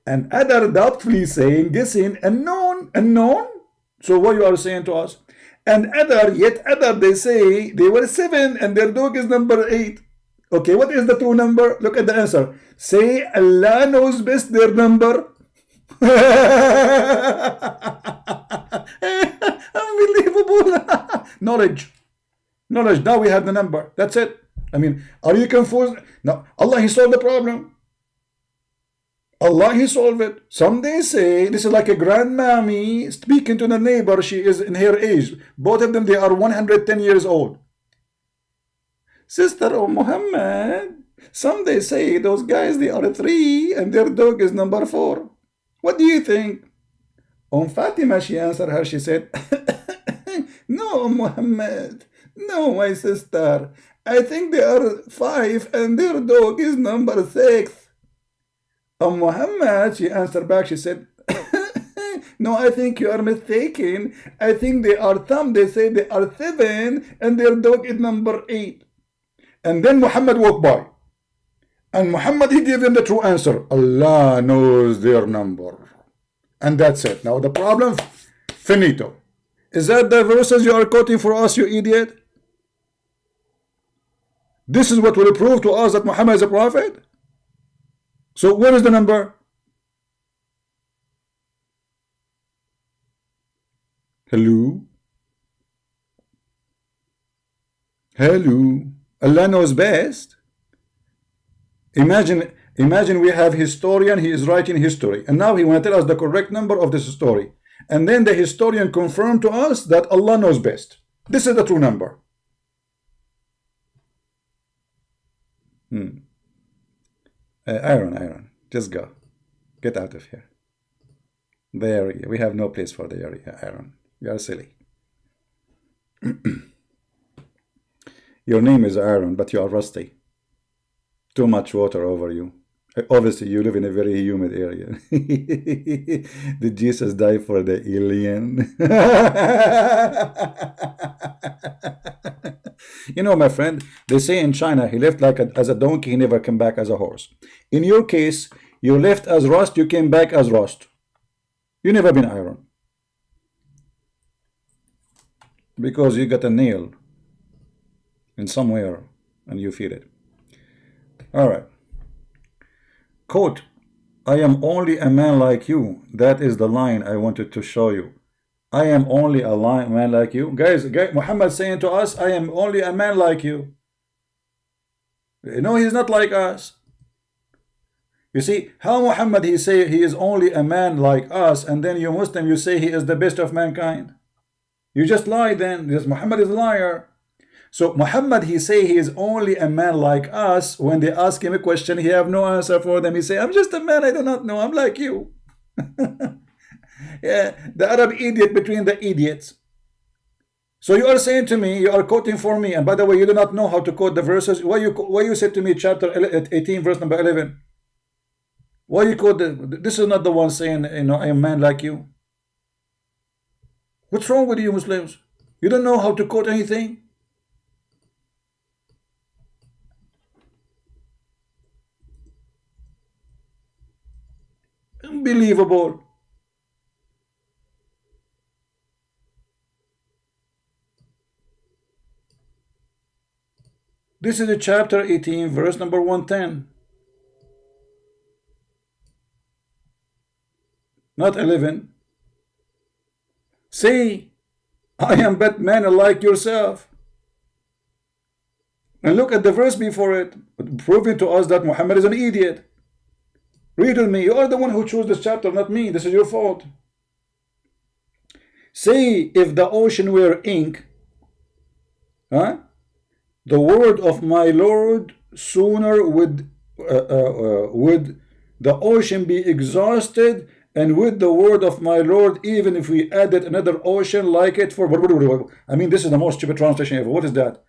And other doubtfully saying, guessing, unknown. So what you are saying to us? And yet other they say they were 7 and their dog is number 8. Okay, what is the true number? Look at the answer. Say Allah knows best their number. Unbelievable. Knowledge. Now we have the number. That's it. I mean, are you confused? No. Allah, he solved the problem. Allah, he solved it. Some they say this is like a grandmammy speaking to the neighbor. She is in her age. Both of them, they are 110 years old. Sister of Muhammad, some they say those guys, they are 3 and their dog is number 4. What do you think? Fatima, she answered her, she said, no, Muhammad, no, my sister, I think they are 5 and their dog is number 6. Muhammad, she answered back, she said, no, I think you are mistaken. I think they are they say they are 7 and their dog is number 8. And then Muhammad walked by. And Muhammad, he gave them the true answer. Allah knows their number. And that's it. Now the problem, finito. Is that the verses you are quoting for us, you idiot? This is what will prove to us that Muhammad is a prophet? So where is the number? Hello? Hello? Allah knows best. Imagine we have historian, he is writing history, and now he want to tell us the correct number of this story. And then the historian confirmed to us that Allah knows best. This is the true number. Aaron, just go. Get out of here. There we have no place for the area, Aaron. You are silly. Your name is Aaron, but you are rusty. Too much water over you. Obviously, you live in a very humid area. Did Jesus die for the alien? You know, my friend, they say in China, he left as a donkey, he never came back as a horse. In your case, you left as rust, you came back as rust. You never been iron. Because you got a nail in somewhere and you feel it. All right. Quote, I am only a man like you. That is the line I wanted to show you. I am only a man like you. Guys, Muhammad saying to us, I am only a man like you. No, he's not like us. You see, how Muhammad, he say he is only a man like us, and then you Muslim, you say he is the best of mankind. You just lie then. Muhammad is a liar. So Muhammad, he say he is only a man like us. When they ask him a question, he have no answer for them. He say, I'm just a man, I do not know. I'm like you. Yeah, the Arab idiot between the idiots. So you are saying to me, you are quoting for me, and by the way, you do not know how to quote the verses. Why you said to me chapter 18, verse number 11? Why you quote this is not the one saying, I am a man like you. What's wrong with you Muslims? You don't know how to quote anything? Unbelievable. This is a chapter 18, verse number 110. Not 11. Say, I am but man like yourself. And look at the verse before it, proving to us that Muhammad is an idiot. Read with me. You are the one who chose this chapter, not me. This is your fault. Say, if the ocean were ink, the word of my Lord, sooner would the ocean be exhausted, and with the word of my Lord, even if we added another ocean like it for... I mean, this is the most stupid translation ever. What is that?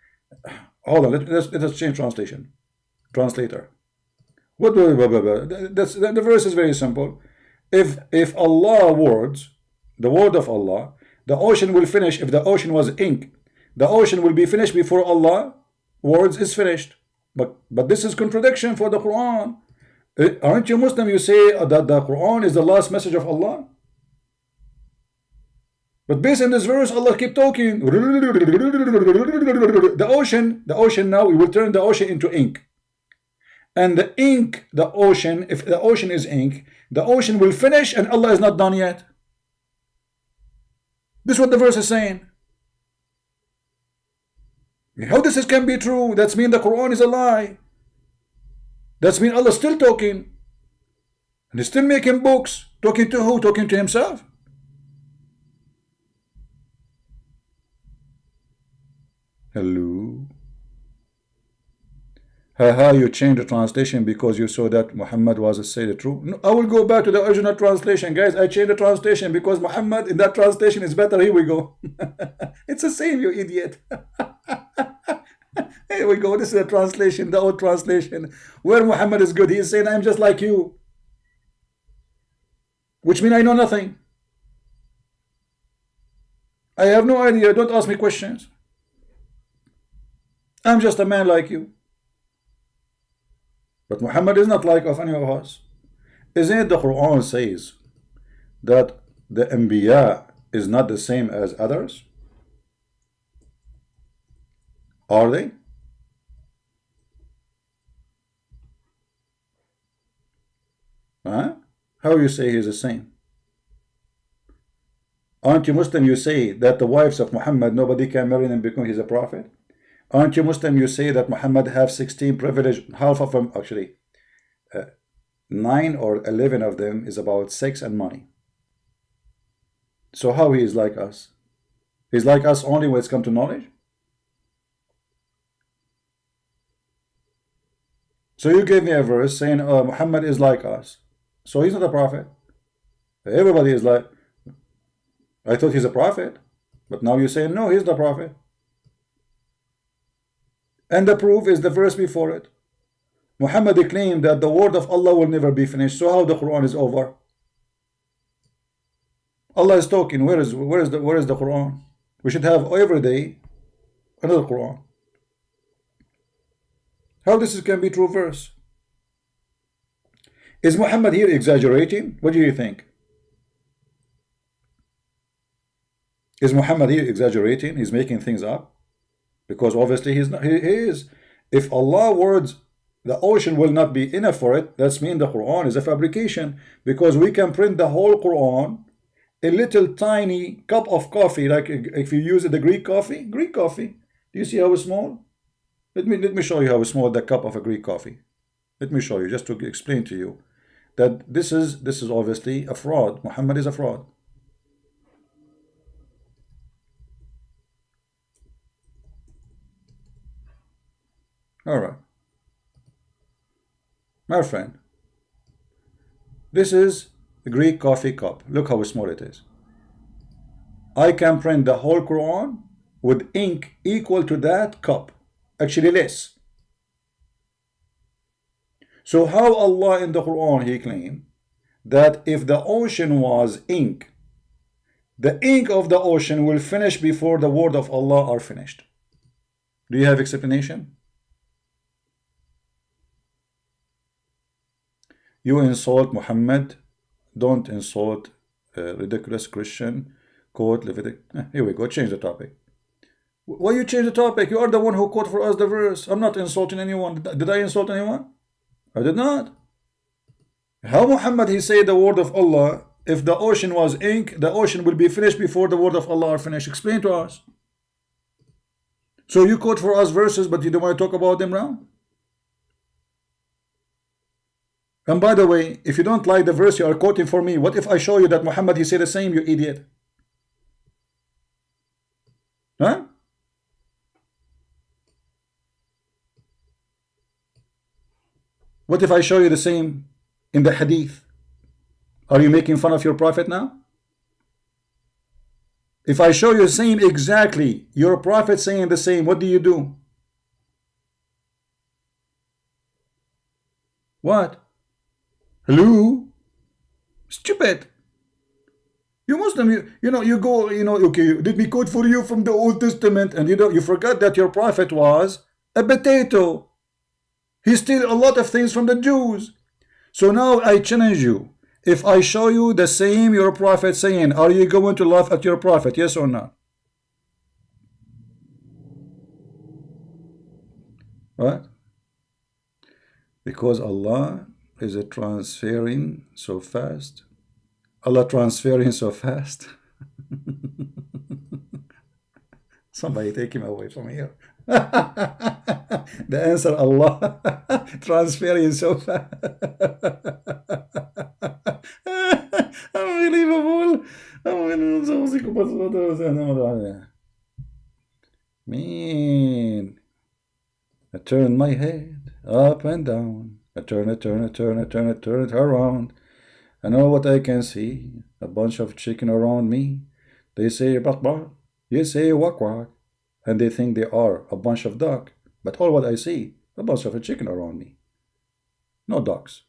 Hold on, let us change translation. Translator. The verse is very simple. If Allah words, the word of Allah, the ocean will finish. If the ocean was ink, the ocean will be finished before Allah words is finished. But this is contradiction for the Quran. Aren't you Muslim? You say that the Quran is the last message of Allah. But based on this verse, Allah keep talking. The ocean now, we will turn the ocean into ink. And the ink, the ocean, if the ocean is ink, the ocean will finish and Allah is not done yet. This is what the verse is saying. How this can be true? That's mean the Quran is a lie. That's mean Allah is still talking. And he's still making books. Talking to who? Talking to himself. Hello. You changed the translation because you saw that Muhammad was say the truth. No, I will go back to the original translation, guys. I changed the translation because Muhammad in that translation is better. Here we go. It's the same, you idiot. Here we go. This is the translation, the old translation, where Muhammad is good. He is saying, I'm just like you, which means I know nothing. I have no idea. Don't ask me questions. I'm just a man like you. But Muhammad is not like of any of us. Isn't it the Quran says that the Anbiya is not the same as others? Are they? Huh? How you say he's the same? Aren't you Muslim? You say that the wives of Muhammad, nobody can marry them because he's a prophet? Aren't you Muslim? You say that Muhammad have 16 privilege, half of them actually, 9 or 11 of them is about sex and money. So how he is like us? He's like us only when it's come to knowledge? So you gave me a verse saying Muhammad is like us. So he's not a prophet. Everybody is like, I thought he's a prophet. But now you're saying no, he's the prophet. And the proof is the verse before it. Muhammad claimed that the word of Allah will never be finished. So how the Quran is over? Allah is talking. Where is the Quran? We should have every day another Quran. How this can be true verse? Is Muhammad here exaggerating? What do you think? Is Muhammad here exaggerating? He's making things up? Because obviously he's not. He is. If Allah words, the ocean will not be enough for it. That's mean the Quran is a fabrication. Because we can print the whole Quran, a little tiny cup of coffee, like if you use the Greek coffee. Greek coffee. Do you see how small? Let me show you how small the cup of a Greek coffee. Let me show you just to explain to you that this is obviously a fraud. Muhammad is a fraud. All right. My friend, this is a Greek coffee cup. Look how small it is. I can print the whole Quran with ink equal to that cup. Actually less. So how Allah in the Quran, he claimed that if the ocean was ink, the ink of the ocean will finish before the word of Allah are finished. Do you have explanation? You insult Muhammad, don't insult a ridiculous Christian. Quote Leviticus. Here we go, change the topic. Why you change the topic? You are the one who quote for us the verse. I'm not insulting anyone. Did I insult anyone? I did not. How Muhammad he said the word of Allah, if the ocean was ink, the ocean will be finished before the word of Allah are finished. Explain to us. So you quote for us verses, but you don't want to talk about them now? And by the way, if you don't like the verse you are quoting for me, what if I show you that Muhammad he said the same, you idiot? Huh? What if I show you the same in the hadith? Are you making fun of your prophet now? If I show you the same exactly, your prophet saying the same, what do you do? What? Hello? Stupid. You Muslim, you go, okay, let me quote for you from the Old Testament, and you forgot that your prophet was a potato. He stole a lot of things from the Jews. So now I challenge you. If I show you the same your prophet saying, are you going to laugh at your prophet? Yes or no? What? Because Allah is transferring so fast. Allah transferring so fast. Somebody take him away from here. The answer, Allah transferring so fast. Unbelievable. Man, I turn my head up and down. I turn it around. And all what I can see, a bunch of chicken around me. They say bak bak, you say wak wak, and they think they are a bunch of duck. But all what I see, a bunch of a chicken around me. No ducks.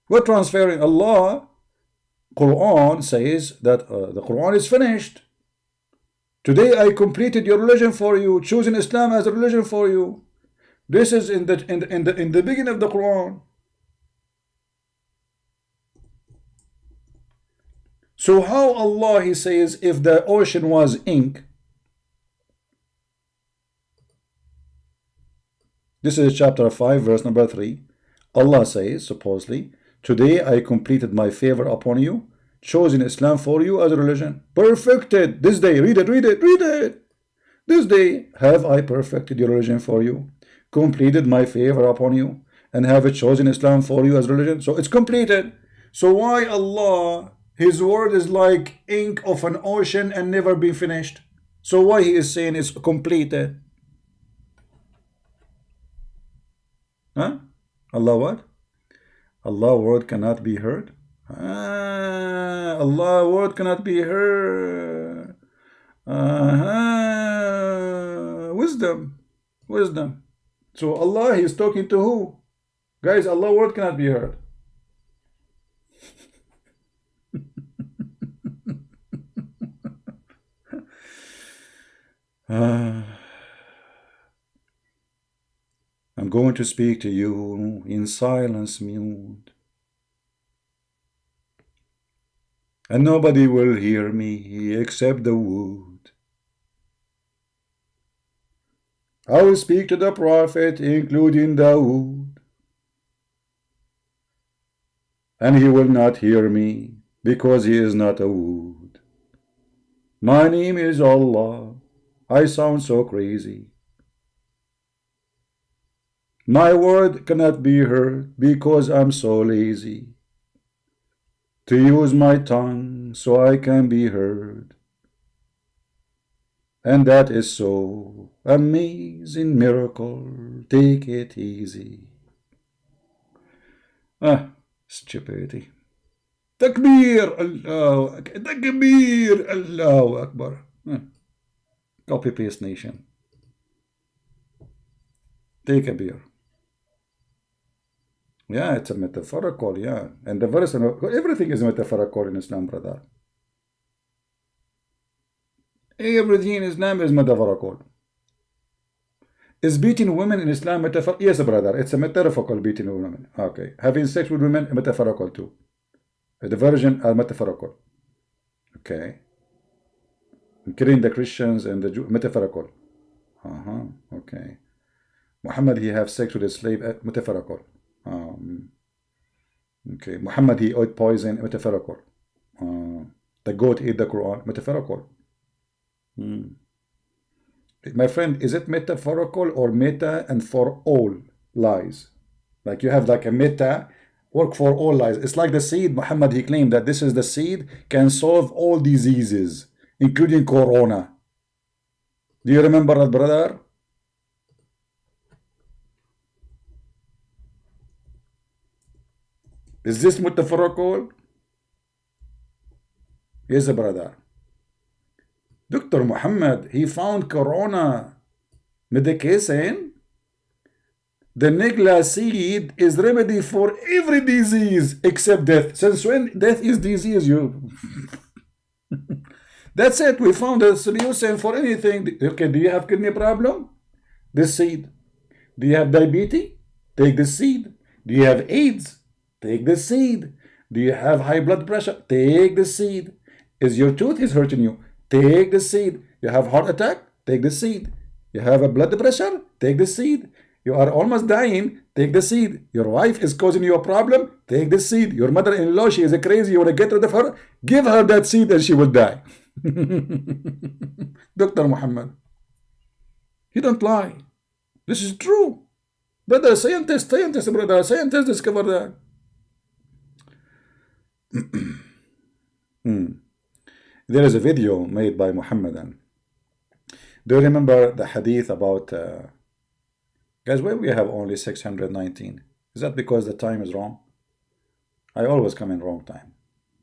We're transferring. Allah, Quran says that the Quran is finished. Today I completed your religion for you, choosing Islam as a religion for you. This is in the beginning of the Quran. So how Allah he says if the ocean was ink? This is chapter 5 verse number 3. Allah says supposedly, today I completed my favor upon you, chosen Islam for you as a religion. Perfected this day. Read it. This day have I perfected your religion for you, completed my favor upon you, and have chosen Islam for you as religion. So it's completed. So why Allah, his word is like ink of an ocean and never be finished? So why he is saying it's completed? Huh? Allah what? Allah word cannot be heard. Allah word cannot be heard. Wisdom. So Allah, he is talking to who? Guys, Allah word cannot be heard. I'm going to speak to you in silence mute, and nobody will hear me except the wood. I will speak to the prophet, including Dawood, and he will not hear me because he is not a wood. My name is Allah. I sound so crazy. My word cannot be heard because I'm so lazy to use my tongue so I can be heard. And that is so amazing miracle. Take it easy. Stupidity. Takbir, Allah, Takbir, Allahu Akbar. Copy paste nation. Take a beer. Yeah, it's a metaphorical, yeah. And the verse, everything is metaphorical in Islam, brother. Everything in Islam is metaphorical. Is beating women in Islam metaphorical? Yes, brother, it's a metaphorical beating women. Okay. Having sex with women, metaphorical too. The virgin are metaphorical. Okay. Killing the Christians and the Jews, metaphorical. Okay. Muhammad, he have sex with a slave, metaphorical. Okay. Muhammad, he ate poison, metaphorical. The goat ate the Quran, metaphorical. My friend, is it metaphorical or meta and for all lies? Like you have like a meta, work for all lies. It's like the seed. Muhammad, he claimed that this is the seed, can solve all diseases, including corona. Do you remember that, brother? Is this metaphorical? Yes, brother. Dr. Muhammad, he found corona medication. The Negla seed is remedy for every disease except death. Since when death is disease, you... That's it. We found a solution for anything. Okay, do you have kidney problem? This seed. Do you have diabetes? Take the seed. Do you have AIDS? Take the seed. Do you have high blood pressure? Take the seed. Is your tooth is hurting you? Take the seed. You have heart attack? Take the seed. You have a blood pressure? Take the seed. You are almost dying? Take the seed. Your wife is causing you a problem? Take the seed. Your mother-in-law, she is a crazy, you want to get rid of her? Give her that seed and she will die. Dr. Muhammad, he don't lie. This is true. Brother, scientist, brother, scientists discover that. There is a video made by Muhammadan. Do you remember the hadith about guys, why we have only 619? Is that because the time is wrong? I always come in wrong time.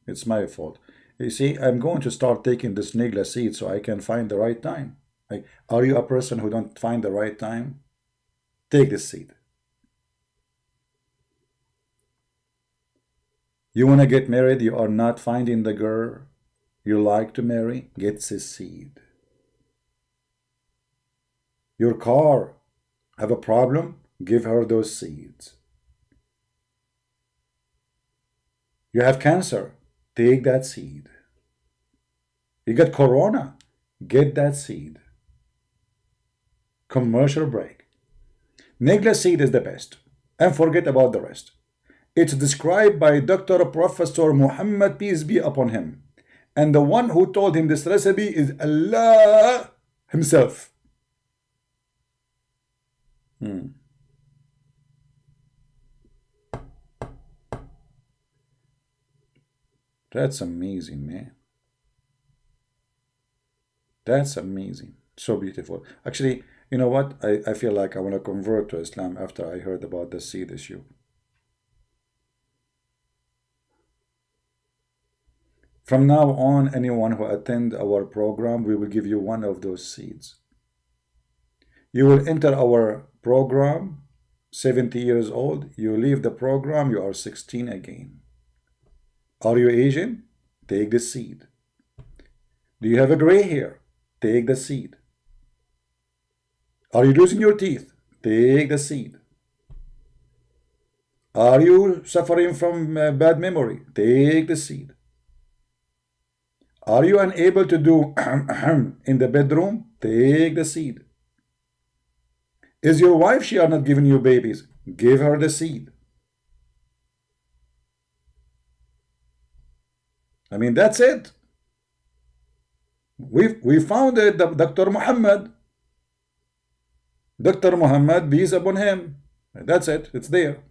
It's my fault. You see, I'm going to start taking this Nigla seed so I can find the right time. Like, are you a person who don't find the right time? Take this seed. You want to get married, you are not finding the girl you like to marry, get this seed. Your car have a problem, give her those seeds. You have cancer, take that seed. You got corona, get that seed. Commercial break. Negla seed is the best, and forget about the rest. It's described by Dr. Professor Muhammad, peace be upon him. And the one who told him this recipe is Allah himself. That's amazing, man. That's amazing. So beautiful. Actually, you know what? I feel like I want to convert to Islam after I heard about the seed issue. From now on, anyone who attend our program, we will give you one of those seeds. You will enter our program, 70 years old. You leave the program, you are 16 again. Are you Asian? Take the seed. Do you have a gray hair? Take the seed. Are you losing your teeth? Take the seed. Are you suffering from bad memory? Take the seed. Are you unable to do in the bedroom? Take the seed. Is your wife, she are not giving you babies? Give her the seed. I mean, that's it. We found it, Dr. Muhammad. Dr. Muhammad, peace upon him. That's it. It's there.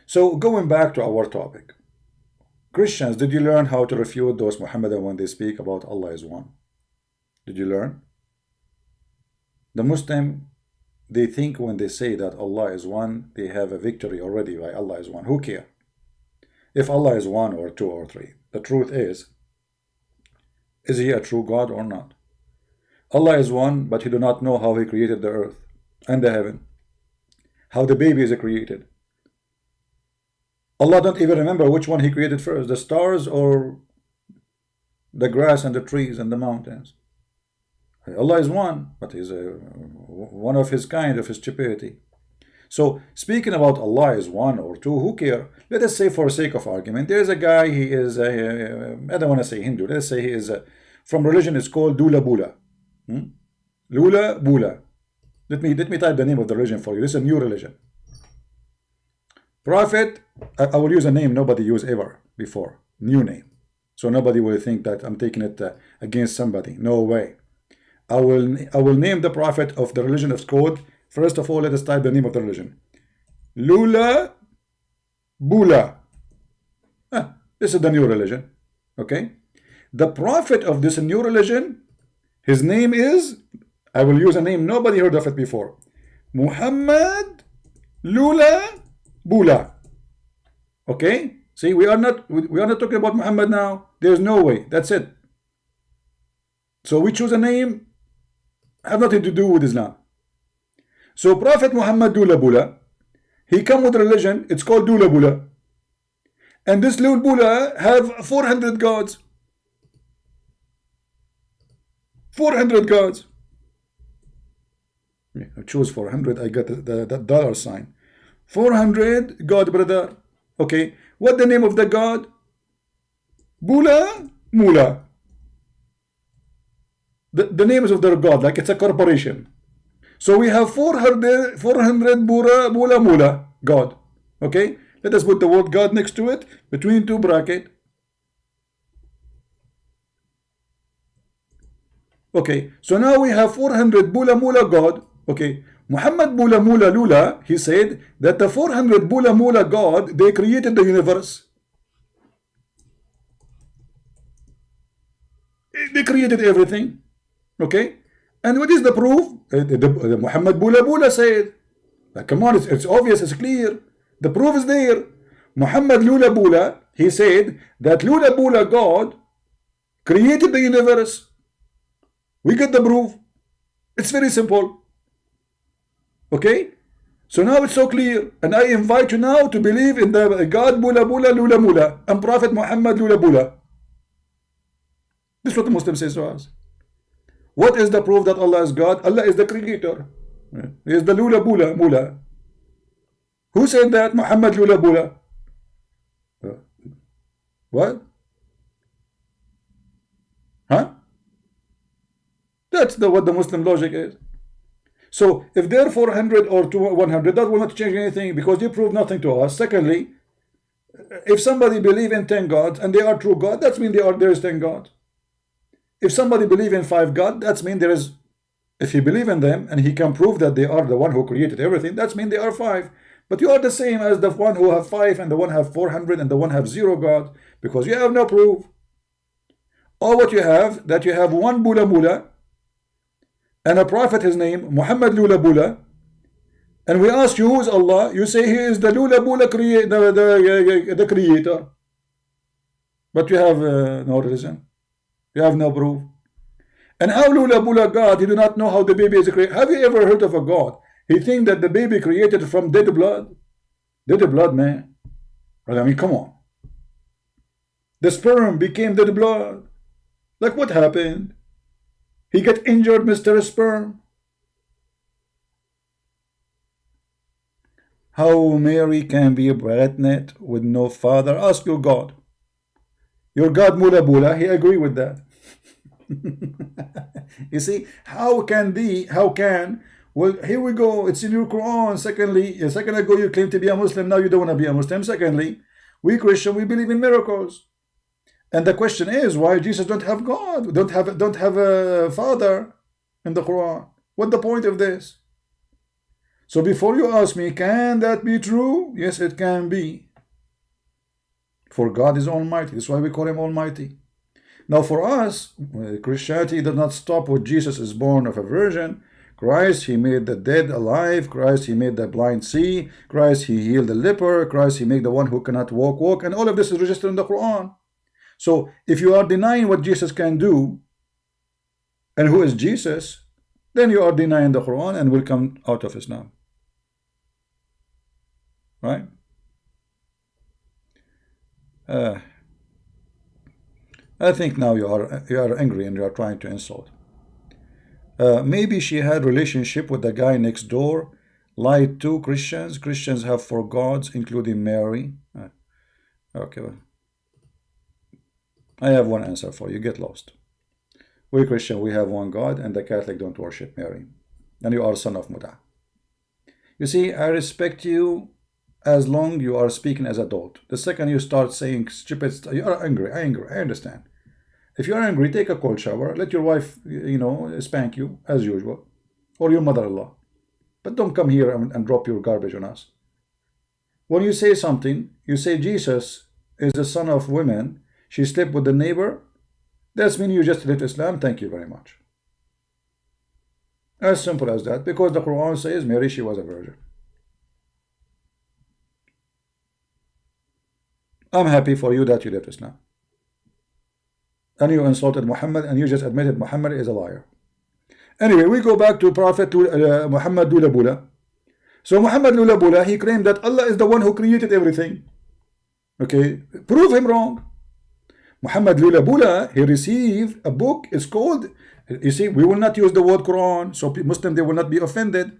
So going back to our topic, Christians, did you learn how to refute those Muhammadan when they speak about Allah is one? Did you learn? The Muslim, they think when they say that Allah is one, they have a victory already by Allah is one. Who cares? If Allah is one or two or three, the truth is he a true God or not? Allah is one, but you do not know how he created the earth and the heaven, how the baby is created. Allah don't even remember which one he created first, the stars or the grass and the trees and the mountains. Allah is one, but he's one of his kind, of his stupidity. So speaking about Allah is one or two, who care? Let us say, for sake of argument, there is a guy, he is I don't want to say Hindu, let's say he is from religion is called Dula Bula. Lula Bula. Let me type the name of the religion for you. This is a new religion. Prophet, I will use a name nobody used ever before. New name. So nobody will think that I'm taking it against somebody. No way. I will name the prophet of the religion of code. First of all, let us type the name of the religion. Lula Bula. This is the new religion. Okay? The prophet of this new religion, his name is, I will use a name nobody heard of it before. Muhammad Lula Bula. Okay? See, we are not talking about Muhammad now. There's no way. That's it. So we choose a name have nothing to do with Islam. So Prophet Muhammad Dula Bula, he come with a religion, it's called Dula Bula. And this Dula Bula have 400 gods. 400 gods. I choose 400, I got the dollar sign. 400 God, brother. Okay, what the name of the God? Bula Mula. The names of their God, like it's a corporation. So we have 400 Bula Mula God. Okay, let us put the word God next to it, between two brackets. Okay, so now we have 400 Bula Mula God. Okay, Muhammad Bula Mula Lula, he said that the 400 Bula Mula God, they created the universe. They created everything. Okay, and what is the proof? The Muhammad Bula Bula said, come on, it's obvious, it's clear. The proof is there. Muhammad Lula Bula, he said that Lula Bula God created the universe. We get the proof. It's very simple. Okay, so now it's so clear, and I invite you now to believe in the God Bula Bula Lula Mula and Prophet Muhammad Lula Bula. This is what the Muslim says to us. What is the proof that Allah is God? Allah is the creator. He is the Lula Bula Mula. Who said that? Muhammad Lula Bula. What? Huh? That's what the Muslim logic is. So if they're 400 or 100, that will not change anything because you prove nothing to us. Secondly, if somebody believe in 10 gods and they are true God, that means there is 10 gods. If somebody believe in 5 gods, that means there is, if he believe in them and he can prove that they are the one who created everything, that means they are 5. But you are the same as the one who have 5 and the one have 400 and the one have 0 God, because you have no proof. Or what you have, that you have one Bula Mula and a prophet, his name Muhammad Lula Bula, and we ask you who is Allah, you say he is the Lula Bula the creator, but you have no reason, you have no proof. And how Lula Bula God, you do not know how the baby is created? Have you ever heard of a God? He think that the baby created from dead blood? Dead blood, man. I mean, come on. The sperm became dead blood. Like what happened? He got injured, Mr. Sperm. How Mary can be pregnant with no father? Ask your God. Your God Mula Bula, he agree with that. You see, how can, well, here we go, it's in your Quran. Secondly, a second ago you claimed to be a Muslim, now you don't want to be a Muslim. Secondly, we Christian, we believe in miracles. And the question is, why Jesus don't have God, don't have a father in the Quran? What's the point of this? So before you ask me, can that be true? Yes, it can be. For God is Almighty. That's why we call him Almighty. Now for us, Christianity does not stop with Jesus is born of a virgin. Christ, he made the dead alive. Christ, he made the blind see. Christ, he healed the leper. Christ, he made the one who cannot walk. And all of this is registered in the Quran. So if you are denying what Jesus can do, and who is Jesus, then you are denying the Quran and will come out of Islam. Right? I think now you are angry and you are trying to insult. Maybe she had relationship with the guy next door, lied to Christians. Christians have four gods, including Mary. Okay, well, I have one answer for you. Get lost. We Christian, we have one God, and the Catholic don't worship Mary. And you are son of Muta. You see, I respect you as long you are speaking as adult. The second you start saying stupid stuff, you are angry. I understand. If you are angry, take a cold shower. Let your wife, spank you as usual, or your mother-in-law. But don't come here and drop your garbage on us. When you say something, you say Jesus is the son of women. She slept with the neighbor. That's mean you just left Islam. Thank you very much. As simple as that. Because the Quran says Mary, she was a virgin. I'm happy for you that you left Islam. And you insulted Muhammad, and you just admitted Muhammad is a liar. Anyway, we go back to Prophet Muhammad Lula Bula. So Muhammad Lula Bula, he claimed that Allah is the one who created everything. Okay, prove him wrong. Muhammad Lula Bula, he received a book. It's called, you see, we will not use the word Quran, so Muslims, they will not be offended.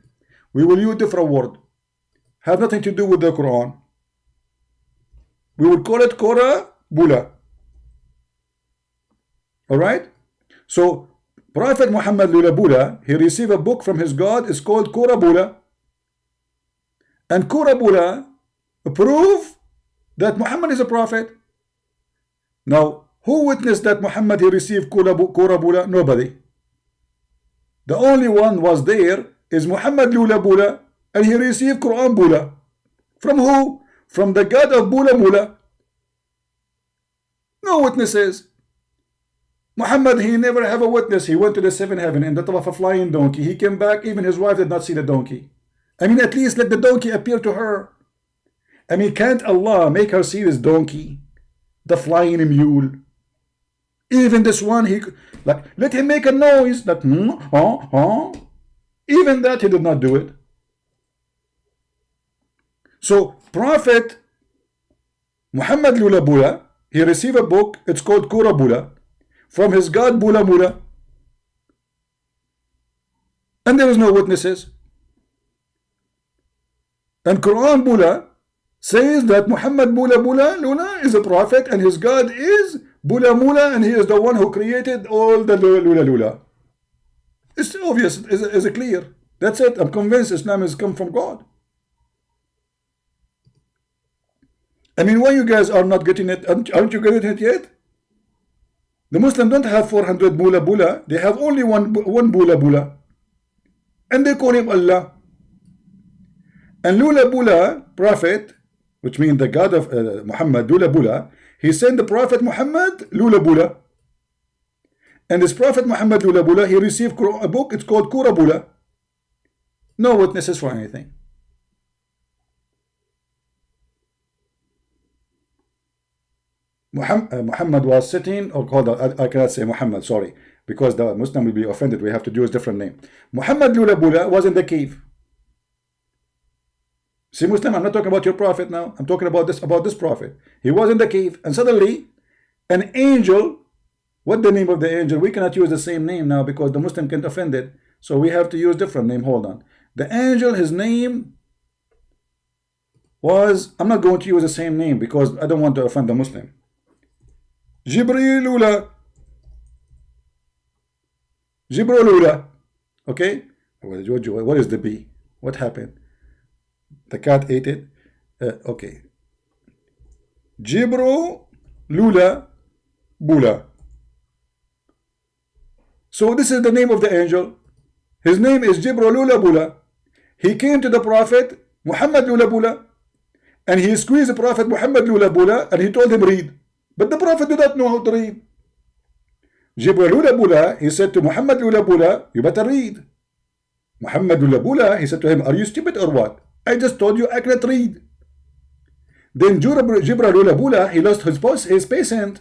We will use different word. Have nothing to do with the Quran. We will call it Kora Bula. Alright? So, Prophet Muhammad Lula Bula, he received a book from his God. It's called Kora Bula. And Kora Bula prove that Muhammad is a prophet. Now, who witnessed that Muhammad, he received Kora Bula? Nobody. The only one was there is Muhammad Lula Bula, and he received Quran Bula. From who? From the God of Bula Mula. No witnesses. Muhammad, he never have a witness. He went to the seventh heaven in the top of a flying donkey. He came back, even his wife did not see the donkey. I mean, at least let the donkey appear to her. I mean, can't Allah make her see this donkey? The flying mule. Even this one, he like let him make a noise that even that he did not do it. So Prophet Muhammad Lula Bula, he received a book. It's called Kura Bula from his God Bula Mula, and there is no witnesses. And Quran Bula says that Muhammad Bula Lula is a prophet, and his God is Bula Mula, and he is the one who created all the Lula. It's obvious, it's clear. That's it. I'm convinced Islam has come from God. I mean, why you guys are not getting it? Aren't you getting it yet? The Muslims don't have 400 Bula. They have only one Bula. And they call him Allah. And Lula Bula, prophet, which means the God of Muhammad, Lula Bula, he sent the Prophet Muhammad Lula Bula. And this Prophet Muhammad Lula Bula, he received a book, it's called Kura Bula. No witnesses for anything. Muhammad was sitting, or called, I cannot say Muhammad, sorry, because the Muslim will be offended. We have to use different name. Muhammad Lula Bula was in the cave. See, Muslim, I'm not talking about your prophet now. I'm talking about this prophet. He was in the cave, and suddenly an angel, what the name of the angel? We cannot use the same name now because the Muslim can't offend it. So we have to use different name. Hold on. The angel, his name was, I'm not going to use the same name because I don't want to offend the Muslim. Jibrilula. Okay? What is the B? What happened? The cat ate it. Okay. Jibro Lula Bula. So this is the name of the angel. His name is Jibro Lula Bula. He came to the Prophet Muhammad Lula Bula, and he squeezed the Prophet Muhammad Lula Bula, and he told him read. But the Prophet did not know how to read. Jibril Lula Bula, he said to Muhammad Lula Bula, you better read. Muhammad Lula Bula, he said to him, are you stupid or what? I just told you I cannot read. Then Jibril Lula Bula, he lost his patient.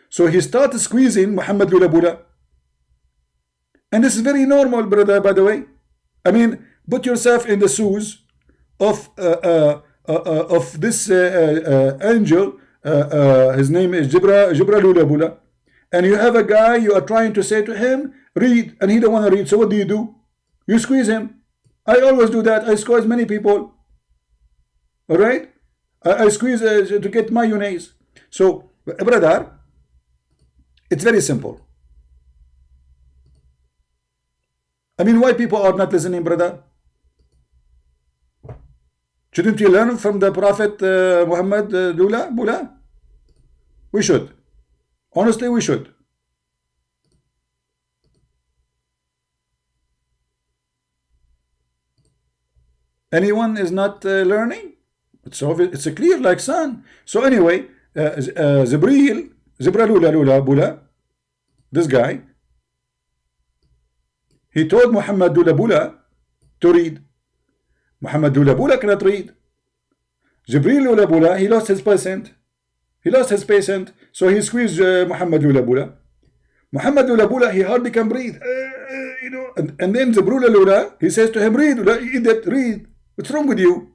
So he started squeezing Muhammad Lula Bula. And this is very normal, brother, by the way. I mean, put yourself in the shoes of this angel. His name is Jibril Lula Bula. And you have a guy, you are trying to say to him, read, and he don't want to read. So what do? You squeeze him. I always do that. I squeeze many people. All right? I squeeze to get mayonnaise. So, brother, it's very simple. I mean, why people are not listening, brother? Shouldn't we learn from the Prophet Muhammad Lula Bula? We should. Honestly, we should. Anyone is not learning? It's obvious. It's a clear like sun. So anyway, Jibril Lula Bula, this guy, he told Muhammad Lula Bula to read. Muhammad Lula Bula cannot read. Jibril Lula Bula, he lost his patient. So he squeezed Muhammad Lula Bula. Muhammad Lula Bula, he hardly can breathe. You know, and then Jibril Lula, he says to him, read, idiot, read. What's wrong with you?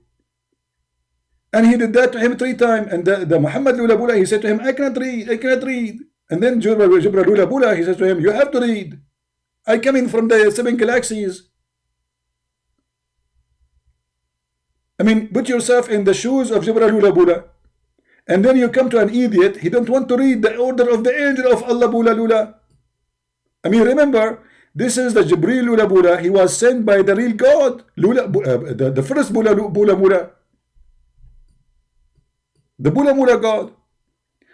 And he did that to him 3 times. And the Muhammad Lula Bula, he said to him, I cannot read. And then Jibril Lula Bula, he says to him, you have to read. I come in from the 7 galaxies. I mean, put yourself in the shoes of Jibril Lula Bula. And then you come to an idiot, he don't want to read the order of the angel of Allah Bula Lula. I mean, remember, this is the Jibril Lula Bula. He was sent by the real God, the first Bula Mula. The Bula Mula God.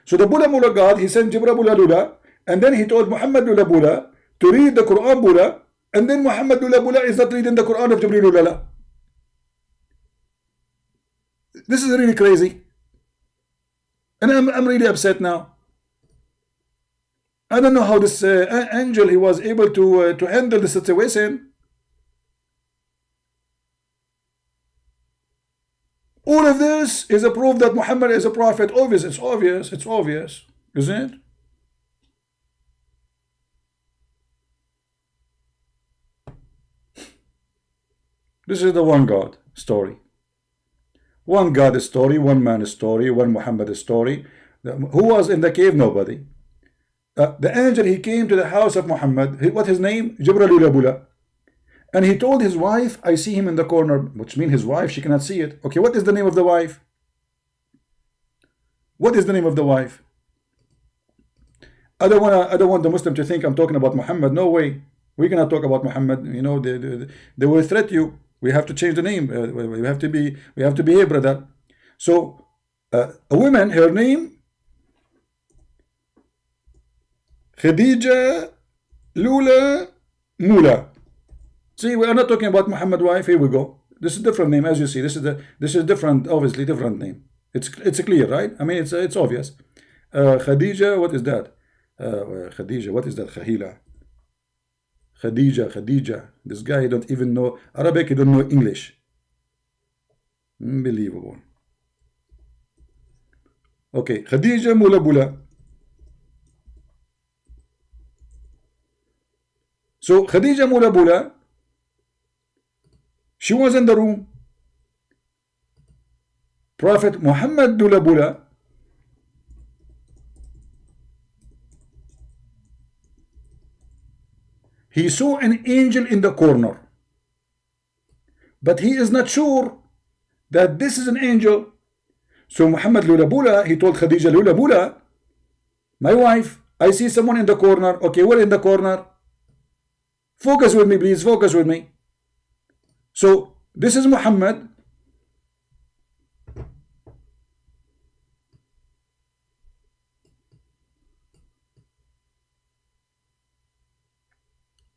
So the Bula Mula God, he sent Jibril Bula Lula, and then he told Muhammad Lula Bula to read the Quran Bula, and then Muhammad Lula Bula is not reading the Quran of Jibril Lula. This is really crazy. And I'm really upset now. I don't know how this angel, he was able to handle the situation. All of this is a proof that Muhammad is a prophet. It's obvious, isn't it? This is the one God story. One God story, one man story, one Muhammad story. Who was in the cave? Nobody. The angel, he came to the house of Muhammad. What his name? Jibril Lula Bula. And he told his wife, I see him in the corner, which means his wife, she cannot see it. Okay, what is the name of the wife? What is the name of the wife? I don't want the Muslim to think I'm talking about Muhammad. No way. We cannot talk about Muhammad. You know, they will threat you. We have to change the name. We have to behave, brother. So, a woman, her name, Khadija Lula Mula. See, we are not talking about Muhammad wife. Here we go. This is a different name, as you see. This is different, obviously different name. It's clear, right? I mean, it's obvious. Khadija, what is that? Khadija, what is that? Khadija. This guy don't even know Arabic. He don't know English. Unbelievable. Okay, Khadija Mula Bula. So Khadija Mula Bula, she was in the room. Prophet Muhammad Lula Bula, he saw an angel in the corner, but he is not sure that this is an angel. So Muhammad Lula Bula, he told Khadija Lula Bula, my wife, I see someone in the corner. Okay, we're in the corner. Focus with me, please. Focus with me. So this is Muhammad.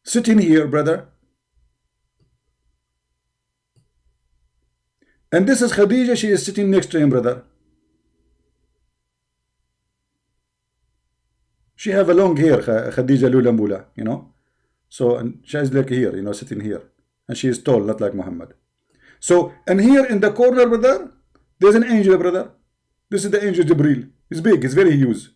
Sitting here, brother. And this is Khadija, she is sitting next to him, brother. She have a long hair, Khadija Lula Mula, you know. So, and she is like here, you know, sitting here. And she is tall, not like Muhammad. So, and here in the corner, brother, there's an angel, brother. This is the angel Jibril. It's big, it's very huge.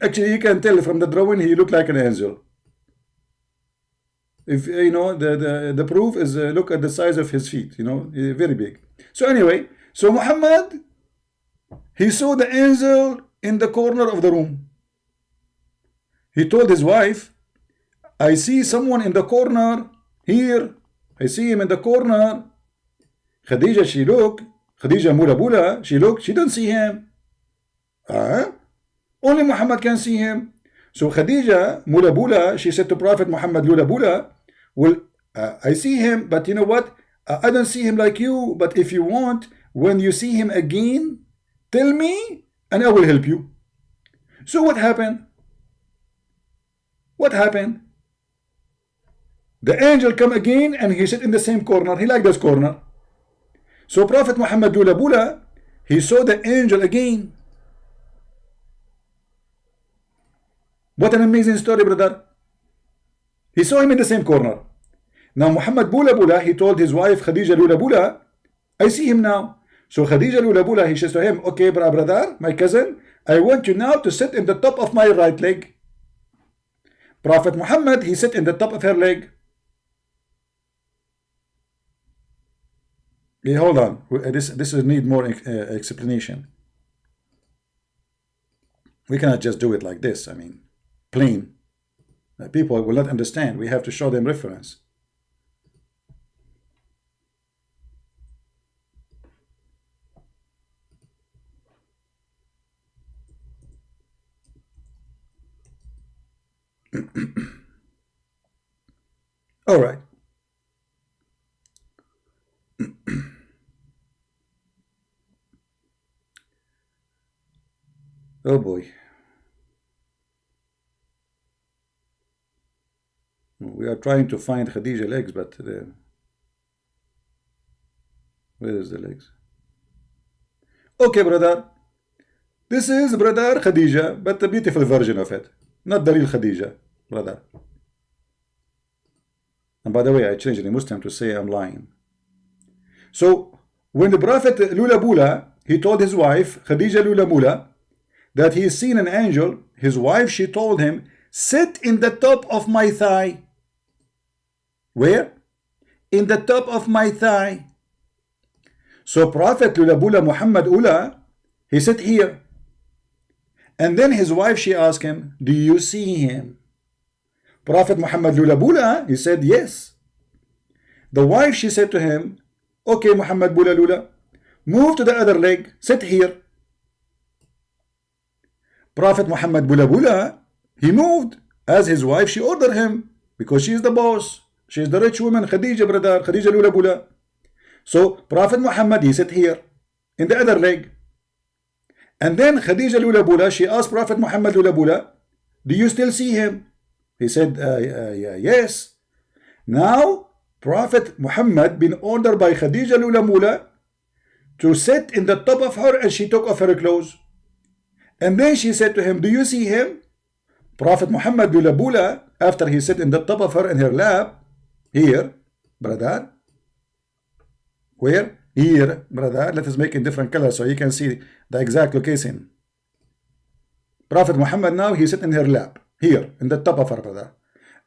Actually, you can tell from the drawing, he looked like an angel. If you know, the proof is look at the size of his feet, you know, very big. So anyway, so Muhammad, he saw the angel in the corner of the room. He told his wife, I see someone in the corner here. I see him in the corner. Khadija, she looked. Khadija Mula Bula, she looked. She don't see him. Only Muhammad can see him. So Khadija Mula Bula, she said to Prophet Muhammad Lula Bula, well, I see him, but you know what? I don't see him like you. But if you want, when you see him again, tell me, and I will help you. So what happened? What happened? The angel come again, and he sit in the same corner. He liked this corner. So Prophet Muhammad Lula Bula, he saw the angel again. What an amazing story, brother. He saw him in the same corner. Now Muhammad Bula Bula, he told his wife Khadija Lula Bula, I see him now. So Khadija Lula Bula, he says to him, okay, brother, my cousin, I want you now to sit in the top of my right leg. Prophet Muhammad, he sit in the top of her leg. Yeah, hold on. This will need more explanation. We cannot just do it like this. I mean, plain. People will not understand. We have to show them reference. All right. Oh boy. We are trying to find Khadija legs, but where is the legs? Okay, brother. This is brother Khadija, but the beautiful version of it. Not the real Khadija, brother. And by the way, I changed the Muslim to say I'm lying. So, when the Prophet Lula Bula, he told his wife, Khadija Lula Mula, that he has seen an angel, his wife, she told him, sit in the top of my thigh. Where? In the top of my thigh. So Prophet Lula Bula Muhammad Ula, he sat here. And then his wife, she asked him, do you see him? Prophet Muhammad Lula Bula, he said, yes. The wife, she said to him, okay, Muhammad Bula Lula, move to the other leg, sit here. Prophet Muhammad Bula Bula, he moved as his wife, she ordered him, because she is the boss. She is the rich woman, Khadija, brother, Khadija Lula Bula. So Prophet Muhammad, he sat here in the other leg. And then Khadija Lula Bula, she asked Prophet Muhammad Lula Bula, do you still see him? He said, yes. Now, Prophet Muhammad been ordered by Khadija Lula Mula to sit in the top of her, and she took off her clothes. And then she said to him, do you see him? Prophet Muhammad Lula Bula, after he sat in the top of her in her lap, here, brother. Where? Here, brother. Let us make it different color so you can see the exact location. Prophet Muhammad now, he sit in her lap, here, in the top of her, brother.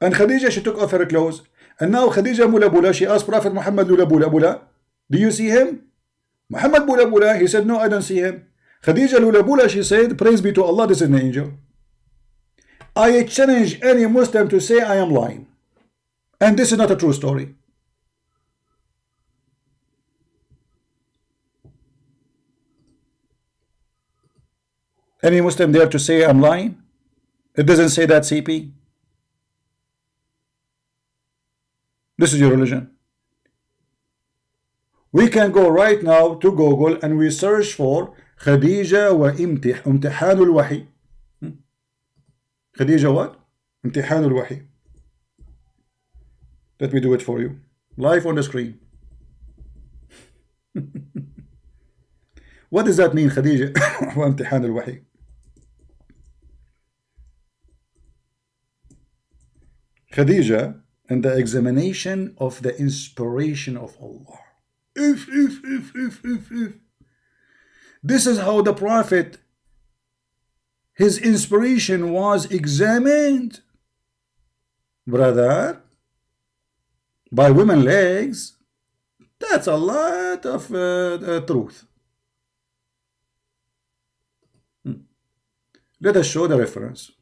And Khadija, she took off her clothes. And now Khadija Mula Bula, she asked Prophet Muhammad Lula Bula Bula, do you see him? Muhammad Bula Bula, he said, no, I don't see him. Khadija Lula Bula, she said, praise be to Allah, this is an angel. I challenge any Muslim to say I am lying. And this is not a true story. Any Muslim there to say I'm lying? It doesn't say that, CP. This is your religion. We can go right now to Google and we search for Khadija wa imtihanul wahi. Khadija what? Imtihanul wahi. Let me do it for you. Live on the screen. What does that mean, Khadija? وامتحان الوحي. Khadija and the examination of the inspiration of Allah. If. This is how the Prophet, his inspiration was examined, brother, by women legs. That's a lot of truth. Let us show the reference.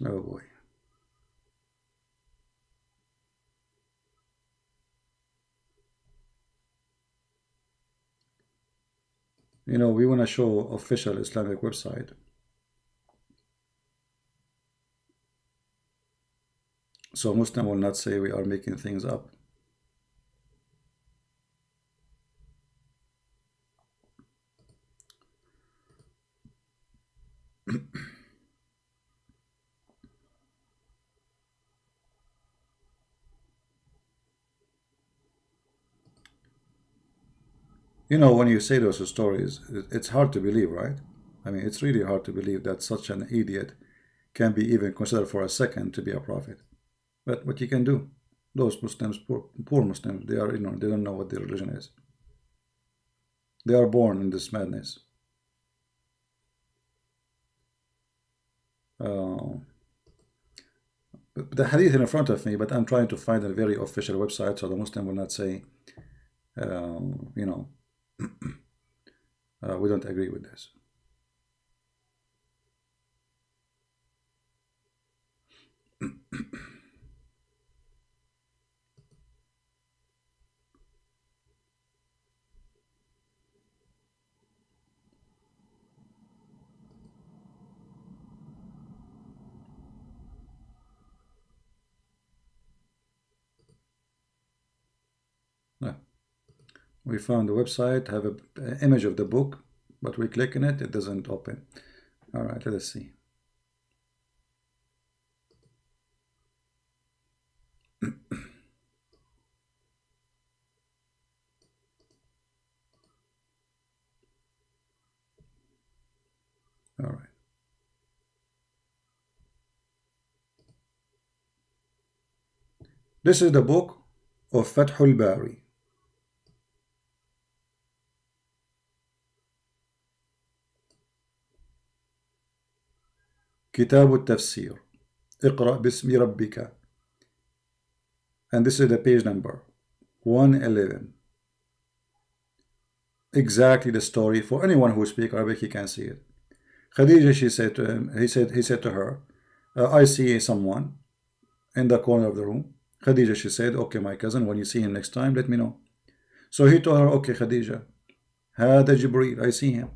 Oh boy. You know, we want to show official Islamic website. So Muslim will not say we are making things up. You know, when you say those stories, it's hard to believe, right? I mean, it's really hard to believe that such an idiot can be even considered for a second to be a prophet. But what you can do, those Muslims, poor Muslims, they are ignorant. They don't know what their religion is. They are born in this madness. The hadith in front of me, but I'm trying to find a very official website so the Muslim will not say, you know, we don't agree with this. We found the website, have an image of the book, but we click on it, it doesn't open. All right, let us see. All right. This is the book of Fathul Bari. كتاب التفسير اقرأ باسم ربك, and this is the page number 111. Exactly the story. For anyone who speaks Arabic, he can see it. Khadija, she said to him, he said to her, I see someone in the corner of the room. Khadija, she said, okay, my cousin, when you see him next time, let me know. So he told her, okay, Khadija, هذا جبريل, I see him.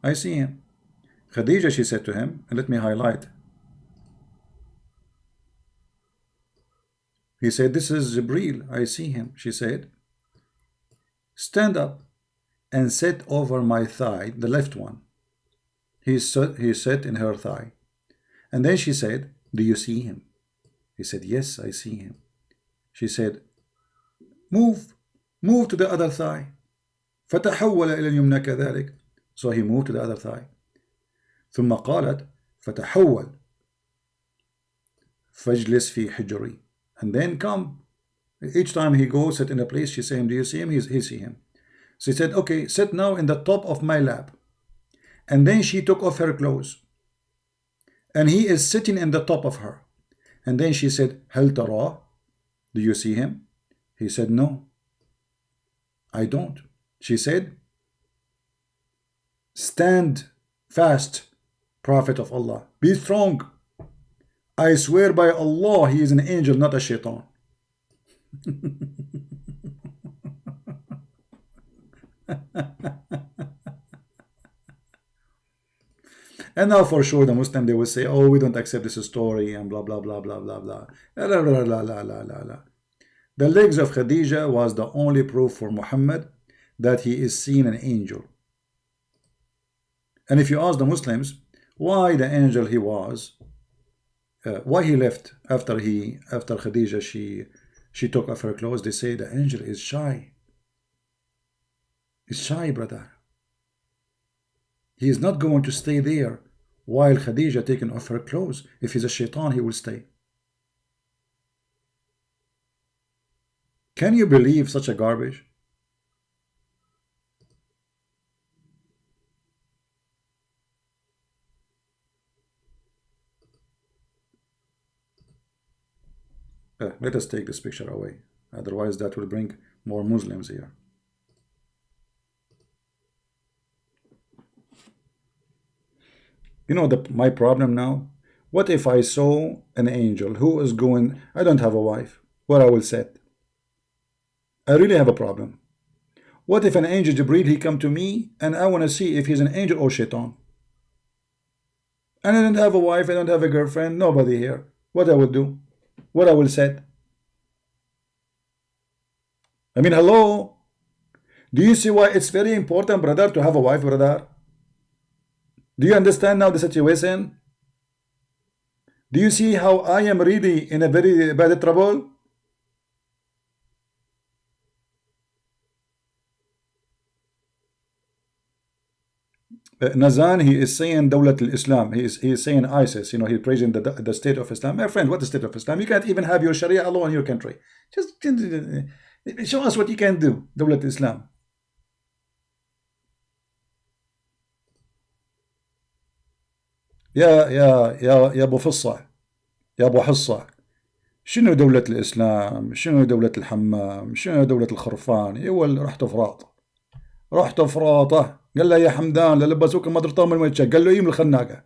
I see him. Khadija, she said to him, and let me highlight. He said, this is Jibreel, I see him. She said, stand up and sit over my thigh, the left one. He sat in her thigh. And then she said, do you see him? He said, yes, I see him. She said, move to the other thigh. فتحول إلى اليمنى كذلك. So he moved to the other thigh. ثم قالت فتحول فاجلس في حجري. And then come. Each time he goes, sit in a place, she said, do you see him? He see him. She said, okay, sit now in the top of my lap. And then she took off her clothes. And he is sitting in the top of her. And then she said, هل تراه? Do you see him? He said, no, I don't. She said, stand fast, Prophet of Allah. Be strong. I swear by Allah, he is an angel, not a shaitan. And now for sure the Muslim, they will say, oh, we don't accept this story and blah blah blah blah blah blah. La, la, la, la, la, la, la. The legs of Khadija was the only proof for Muhammad that he is seeing an angel. And if you ask the Muslims why the angel he was, why he left after Khadija she took off her clothes, they say the angel is shy. He's shy, brother. He is not going to stay there while Khadija taking off her clothes. If he's a shaitan, he will stay. Can you believe such a garbage? Let us take this picture away. Otherwise, that will bring more Muslims here. You know my problem now? What if I saw an angel who is going, I don't have a wife, where I will sit? I really have a problem. What if an angel Jibreel, he come to me and I want to see if he's an angel or shaitan? And I don't have a wife, I don't have a girlfriend, nobody here. What I will do? What I will say? I mean, hello? Do you see why it's very important, brother, to have a wife, brother? Do you understand now the situation? Do you see how I am really in a very bad trouble? Nazan, he is saying Dawlat al-Islam. He is saying ISIS. You know, he's praising the state of Islam. My friend, what is the state of Islam? You can't even have your Sharia law in your country. Just show us what you can do. Dawlat al-Islam. يا ابو فصة يا ابو حصة، شنو دولة الاسلام؟ شنو دولة الحمام؟ شنو دولة الخرفان؟ يول رحتوا فراط، رحتوا فراطه. قال له يا حمدان للبسوك المضرطه من وين؟ قال له يم الخناقه.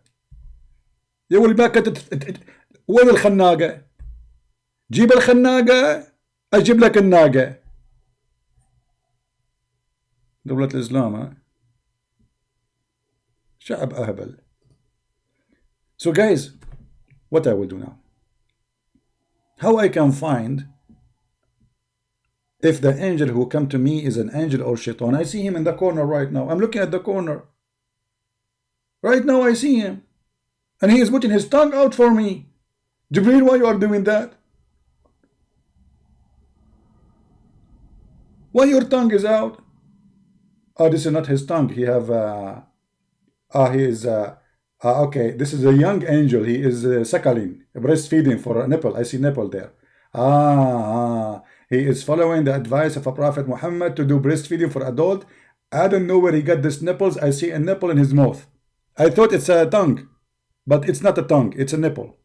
يول باكت وين الخناقه؟ جيب الخناقه اجيب لك الناقه. دولة الاسلام، ها؟ شعب اهبل. So guys, what I will do now? How I can find if the angel who come to me is an angel or shaitan? I see him in the corner right now. I'm looking at the corner. Right now I see him. And he is putting his tongue out for me. Jibreel, why you are doing that? Why your tongue is out? Oh, this is not his tongue. He have okay, this is a young angel. He is suckling, breastfeeding for a nipple. I see nipple there. He is following the advice of a Prophet Muhammad to do breastfeeding for adult. I don't know where he got these nipples. I see a nipple in his mouth. I thought it's a tongue, but it's not a tongue. It's a nipple.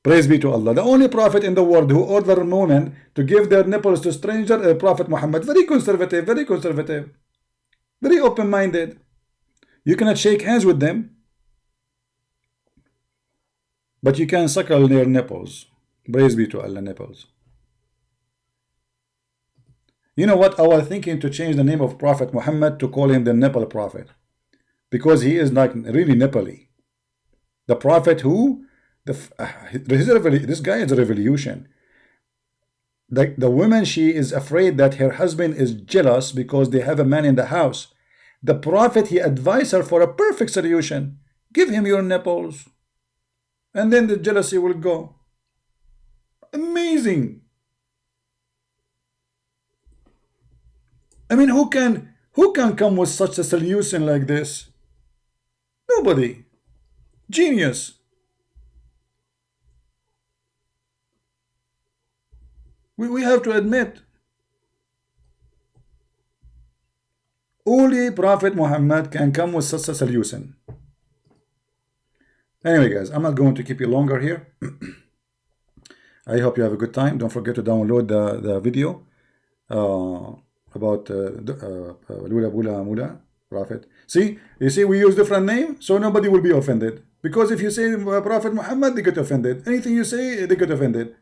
Praise be to Allah. The only prophet in the world who ordered women to give their nipples to strangers, Prophet Muhammad. Very conservative, very conservative, very open-minded. You cannot shake hands with them, but you can suckle their nipples. Praise be to Allah, nipples. You know what? I was thinking to change the name of Prophet Muhammad to call him the nipple prophet, because he is like really nipply. The prophet who this guy is a revolution. The woman, she is afraid that her husband is jealous because they have a man in the house. The prophet, he advised her for a perfect solution. Give him your nipples, and then the jealousy will go. Amazing. I mean, who can come with such a solution like this? Nobody. Genius. We have to admit, only Prophet Muhammad can come with such a solution. Anyway, guys, I'm not going to keep you longer here. I hope you have a good time. Don't forget to download the video about Lula Bula Mula Prophet. See, you see, we use different name, so nobody will be offended. Because if you say Prophet Muhammad, they get offended. Anything you say, they get offended.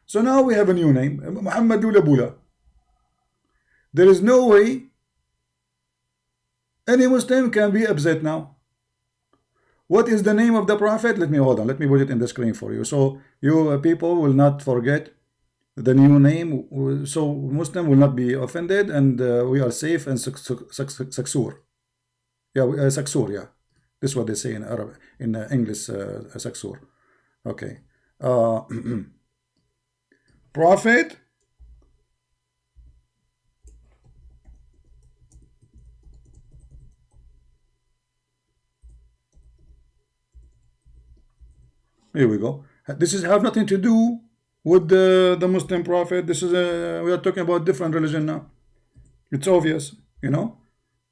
So now we have a new name, Muhammad Lula Bula. There is no way any Muslim can be upset now. what is the name of the prophet? Let me hold on. Let me put it in the screen for you, so you people will not forget the new name, so Muslim will not be offended, and we are safe and saksur. Yeah, saksur. Yeah, this is what they say in Arab, in English, saksur. Okay. Prophet here we go. This is have nothing to do with the Muslim prophet. This is we are talking about different religion now. It's obvious, you know.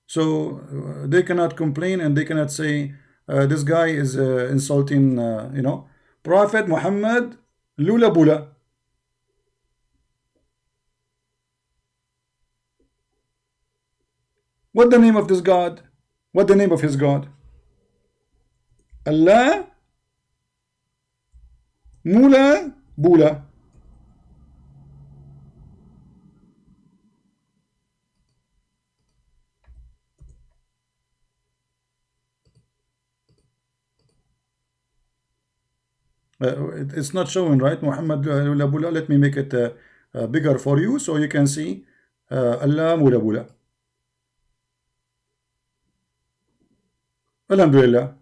So they cannot complain and they cannot say this guy is insulting, you know, Prophet Muhammad Lula Bula. What the name of this God? What the name of his God? Allah Mula Bula. It's not showing, right? Muhammad Lula Bula. Let me make it bigger for you so you can see Allah Mula Bula. Alhamdulillah.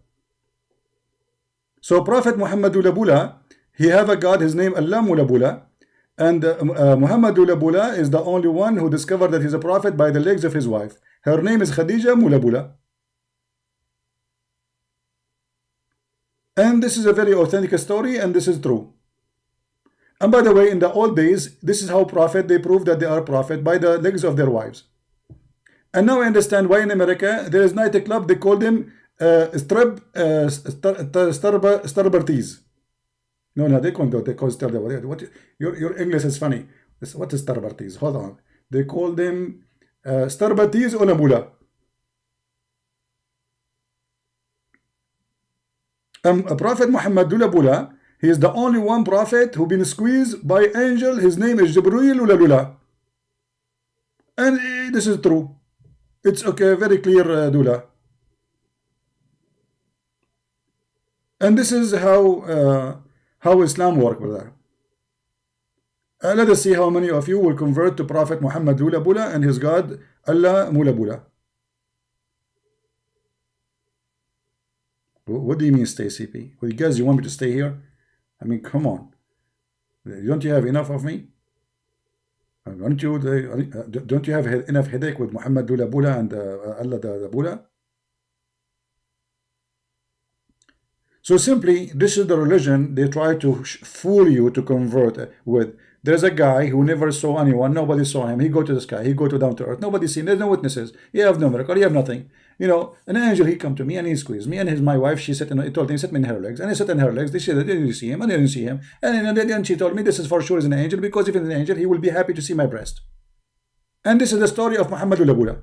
So Prophet Muhammad Lula Bula, he have a God, his name Allah Mula Bula, and Muhammad Lula Bula is the only one who discovered that he's a prophet by the legs of his wife. Her name is Khadija Mula Bula. And this is a very authentic story, and this is true. And by the way, in the old days, this is how prophet, they prove that they are prophet by the legs of their wives. And now I understand why in America there is night club, they call them Starberties. No, they call Starberties. What your English is funny. What is Starberties? Hold on. They call them Starberties Onabula. Prophet Muhammad Lula Bula, he is the only one prophet who been squeezed by angel. His name is Jibreel Lula Lula. And this is true. It's okay, very clear, Dula. And this is how Islam works, brother. Let us see how many of you will convert to Prophet Muhammad Lula Bula and his God Allah Mula Bula. What do you mean stay, CP? Well, you guys, you want me to stay here? I mean, come on. Don't you have enough of me? Don't you have enough headache with Muhammad Lula Bula and Allah the Bula? So simply, this is the religion they try to fool you to convert with. There's a guy who never saw anyone. Nobody saw him. He go to the sky. He go to down to earth. Nobody seen. There's no witnesses. You have no miracle. You have nothing. You know, an angel, he come to me and he squeezed me. And my wife, she sat in, he told me, sit me in her legs. And I sat in her legs. They said, did you see him? And I didn't see him. And then she told me, this is for sure is an angel, because if it's an angel, he will be happy to see my breast. And this is the story of Muhammad Lula Bula.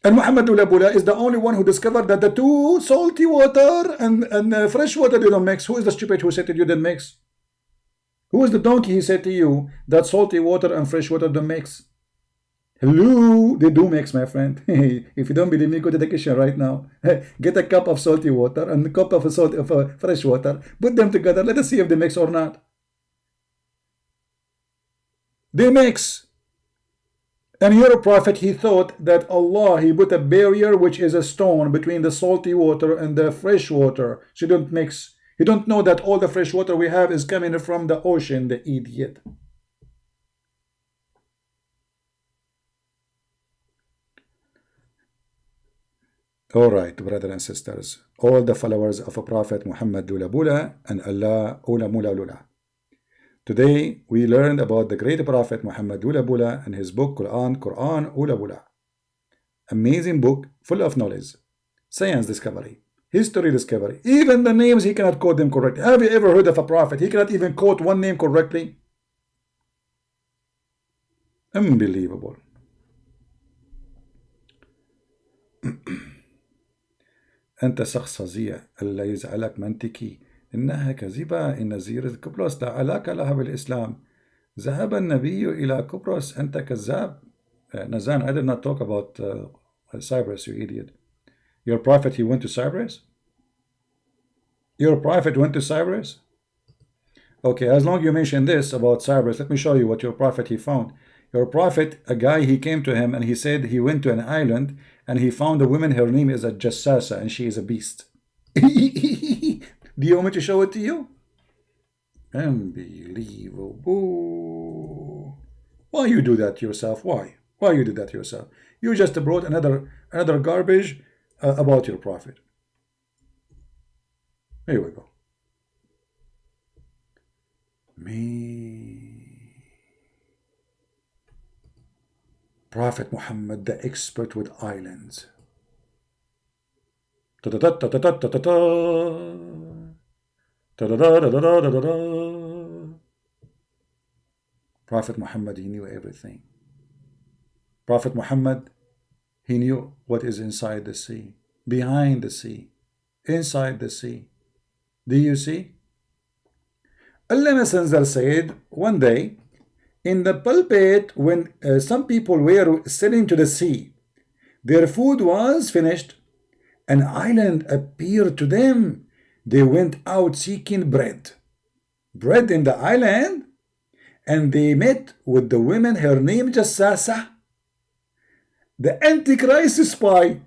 And Muhammad Lula Bula is the only one who discovered that the two, salty water and fresh water, they don't mix. Who is the stupid who said to you they mix? Who is the donkey he said to you that salty water and fresh water don't mix? Hello, they do mix, my friend. If you don't believe me, go to the kitchen right now. Get a cup of salty water and a cup of fresh water. Put them together. Let us see if they mix or not. They mix. And your prophet, he thought that Allah, he put a barrier, which is a stone, between the salty water and the fresh water. So don't mix. You don't know that all the fresh water we have is coming from the ocean, the idiot. All right, brothers and sisters, all the followers of a Prophet Muhammad Lula Bula and Allah Ula Mula Lula. Today we learned about the great Prophet Muhammad Lula Bula and his book Quran Ula Bula. Amazing book full of knowledge, science discovery, history discovery. Even the names he cannot quote them correctly. Have you ever heard of a prophet? He cannot even quote one name correctly. Unbelievable. أنت شخص فظيع ألا يزعلك منطقي إنها كذبة إن زيارة قبرص لا علاقة لها بالإسلام ذهب النبي إلى قبرص أنت كذاب. Nazan, I did not talk about Cyprus, you idiot. Your prophet, he went to Cyprus? Your prophet went to Cyprus? Okay, as long as you mention this about Cyprus, let me show you what your prophet he found. Your prophet, a guy, he came to him and he said he went to an island and he found a woman, her name is a Jassasa, and she is a beast. Do you want me to show it to you? Unbelievable. Why you do that yourself? Why? Why you did that yourself? You just brought another garbage about your prophet. Here we go. Me, Prophet Muhammad, the expert with islands. Prophet Muhammad, he knew everything. Prophet Muhammad, he knew what is inside the sea, behind the sea, inside the sea. Do you see? Allah Messenger said one day in the pulpit when some people were sailing to the sea, their food was finished, an island appeared to them. They went out seeking bread in the island, and they met with the woman, her name Jassasa, the Antichrist spy.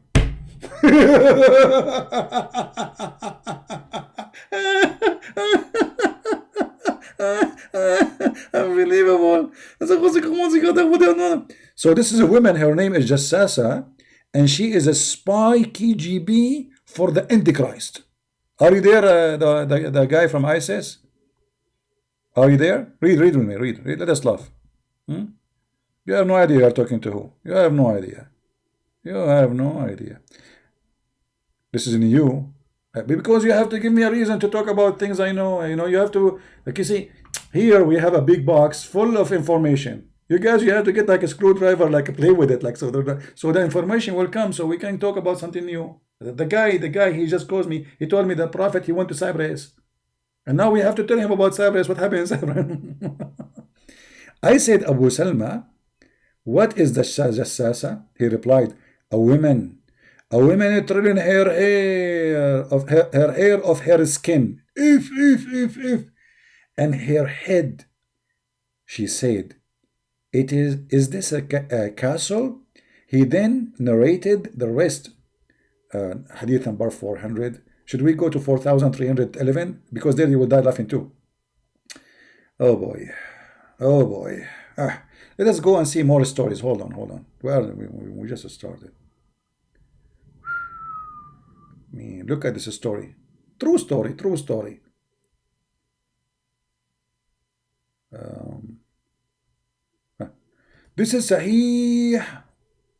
Unbelievable. So this is a woman, her name is Jassasa, and she is a spy KGB for the Antichrist. Are you there, the guy from ISIS? Are you there? Read with me, read. Let us laugh. You have no idea you are talking to who. You have no idea. You have no idea. This is new. Because you have to give me a reason to talk about things I know. You know, you have to, like you see, here we have a big box full of information. You guys, you have to get like a screwdriver, like play with it, like so the information will come, so we can talk about something new. The guy, he just calls me. He told me the prophet, he went to Cyprus, and now we have to tell him about Cyprus. What happened in Cyprus? I said, Abu Salma, what is the Jassasa? He replied, a woman trailing her hair of her skin, if, and her head. She said, is this a castle? He then narrated the rest. Hadith number 400. Should we go to 4311? Because there you will die laughing too. Oh boy. Let us go and see more stories. Hold on. Well, we just started. Look at this story. True story. This is Sahih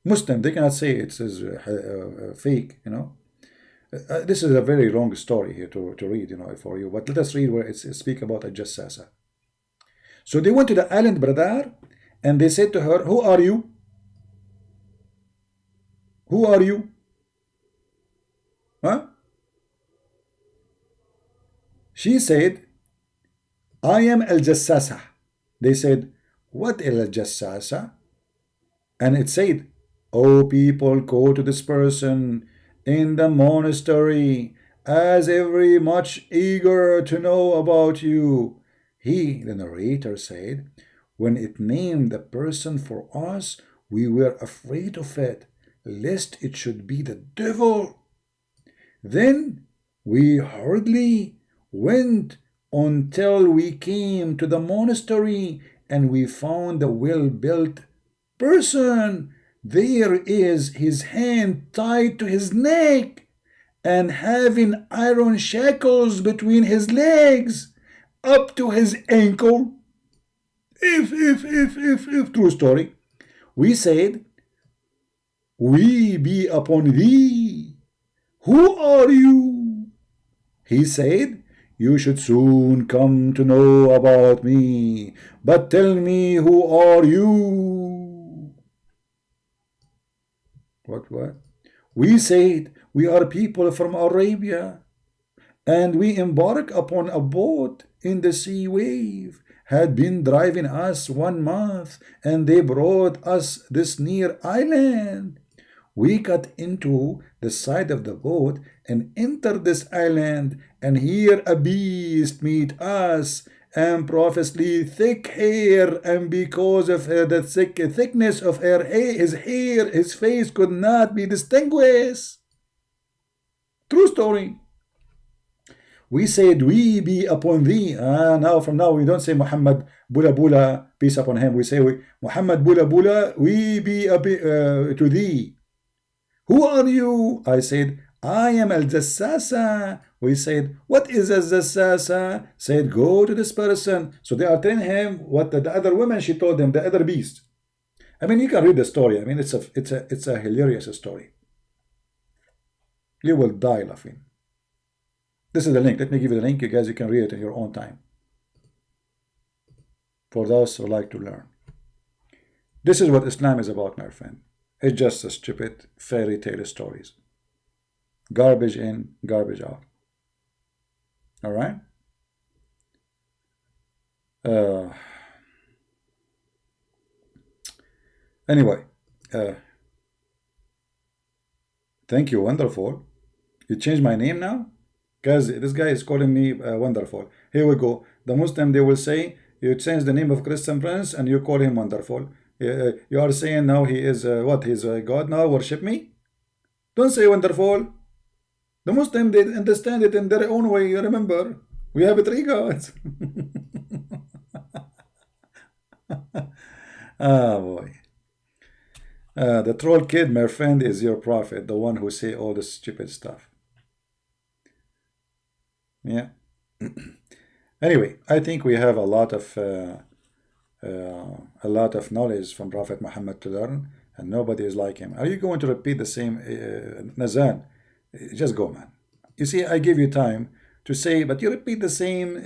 Muslim. They cannot say it is fake, you know. This is a very long story here to read, you know, for you. But let us read where it speaks about a Jassasa. So they went to the island, brother, and they said to her, who are you? Who are you? Huh? She said, I am Al-Jassasa. They said, what Al-Jassasa? And it said, oh people, go to this person in the monastery, as every much eager to know about you. He, the narrator, said, when it named the person for us, we were afraid of it, lest it should be the devil. Then we hurriedly went until we came to the monastery, and we found a well-built person. There is his hand tied to his neck, and having iron shackles between his legs up to his ankle. If, true story. We said, we be upon thee. Who are you? He said, you should soon come to know about me, but tell me, who are you? What? We said, we are people from Arabia, and we embark upon a boat in the sea wave, had been driving us 1 month, and they brought us this near island. We got into the side of the boat and entered this island, and here a beast meet us, and profusely thick hair, and because of the thickness of his hair, his face could not be distinguished. True story. We said, we be upon thee. Now from now we don't say Muhammad Bula Bula, peace upon him. We say Muhammad Bula Bula, we be to thee. Who are you? I said, I am Al-Jassasa. We said, what is Al-Jassasa? Said, go to this person. So they are telling him what the other woman, she told them, the other beast. I mean, you can read the story. I mean, it's a hilarious story. You will die laughing. This is the link. Let me give you the link. You guys, you can read it in your own time. For those who like to learn. This is what Islam is about, my friend. It's just a stupid fairy tale stories. Garbage in, garbage out. All right? Anyway. Thank you, wonderful. You changed my name now? Guys, this guy is calling me wonderful. Here we go. The Muslim, they will say, you change the name of Christian Prince and you call him wonderful. You are saying now he is what? He's a God now? Worship me? Don't say wonderful. The Muslim, they understand it in their own way. Remember, we have 3 gods. Ah, boy. The troll kid, my friend, is your prophet, the one who say all this stupid stuff. Yeah. Anyway, I think we have a lot of knowledge from Prophet Muhammad to learn, and nobody is like him. Are you going to repeat the same Nazan? Just go, man. You see, I give you time to say, but you repeat the same.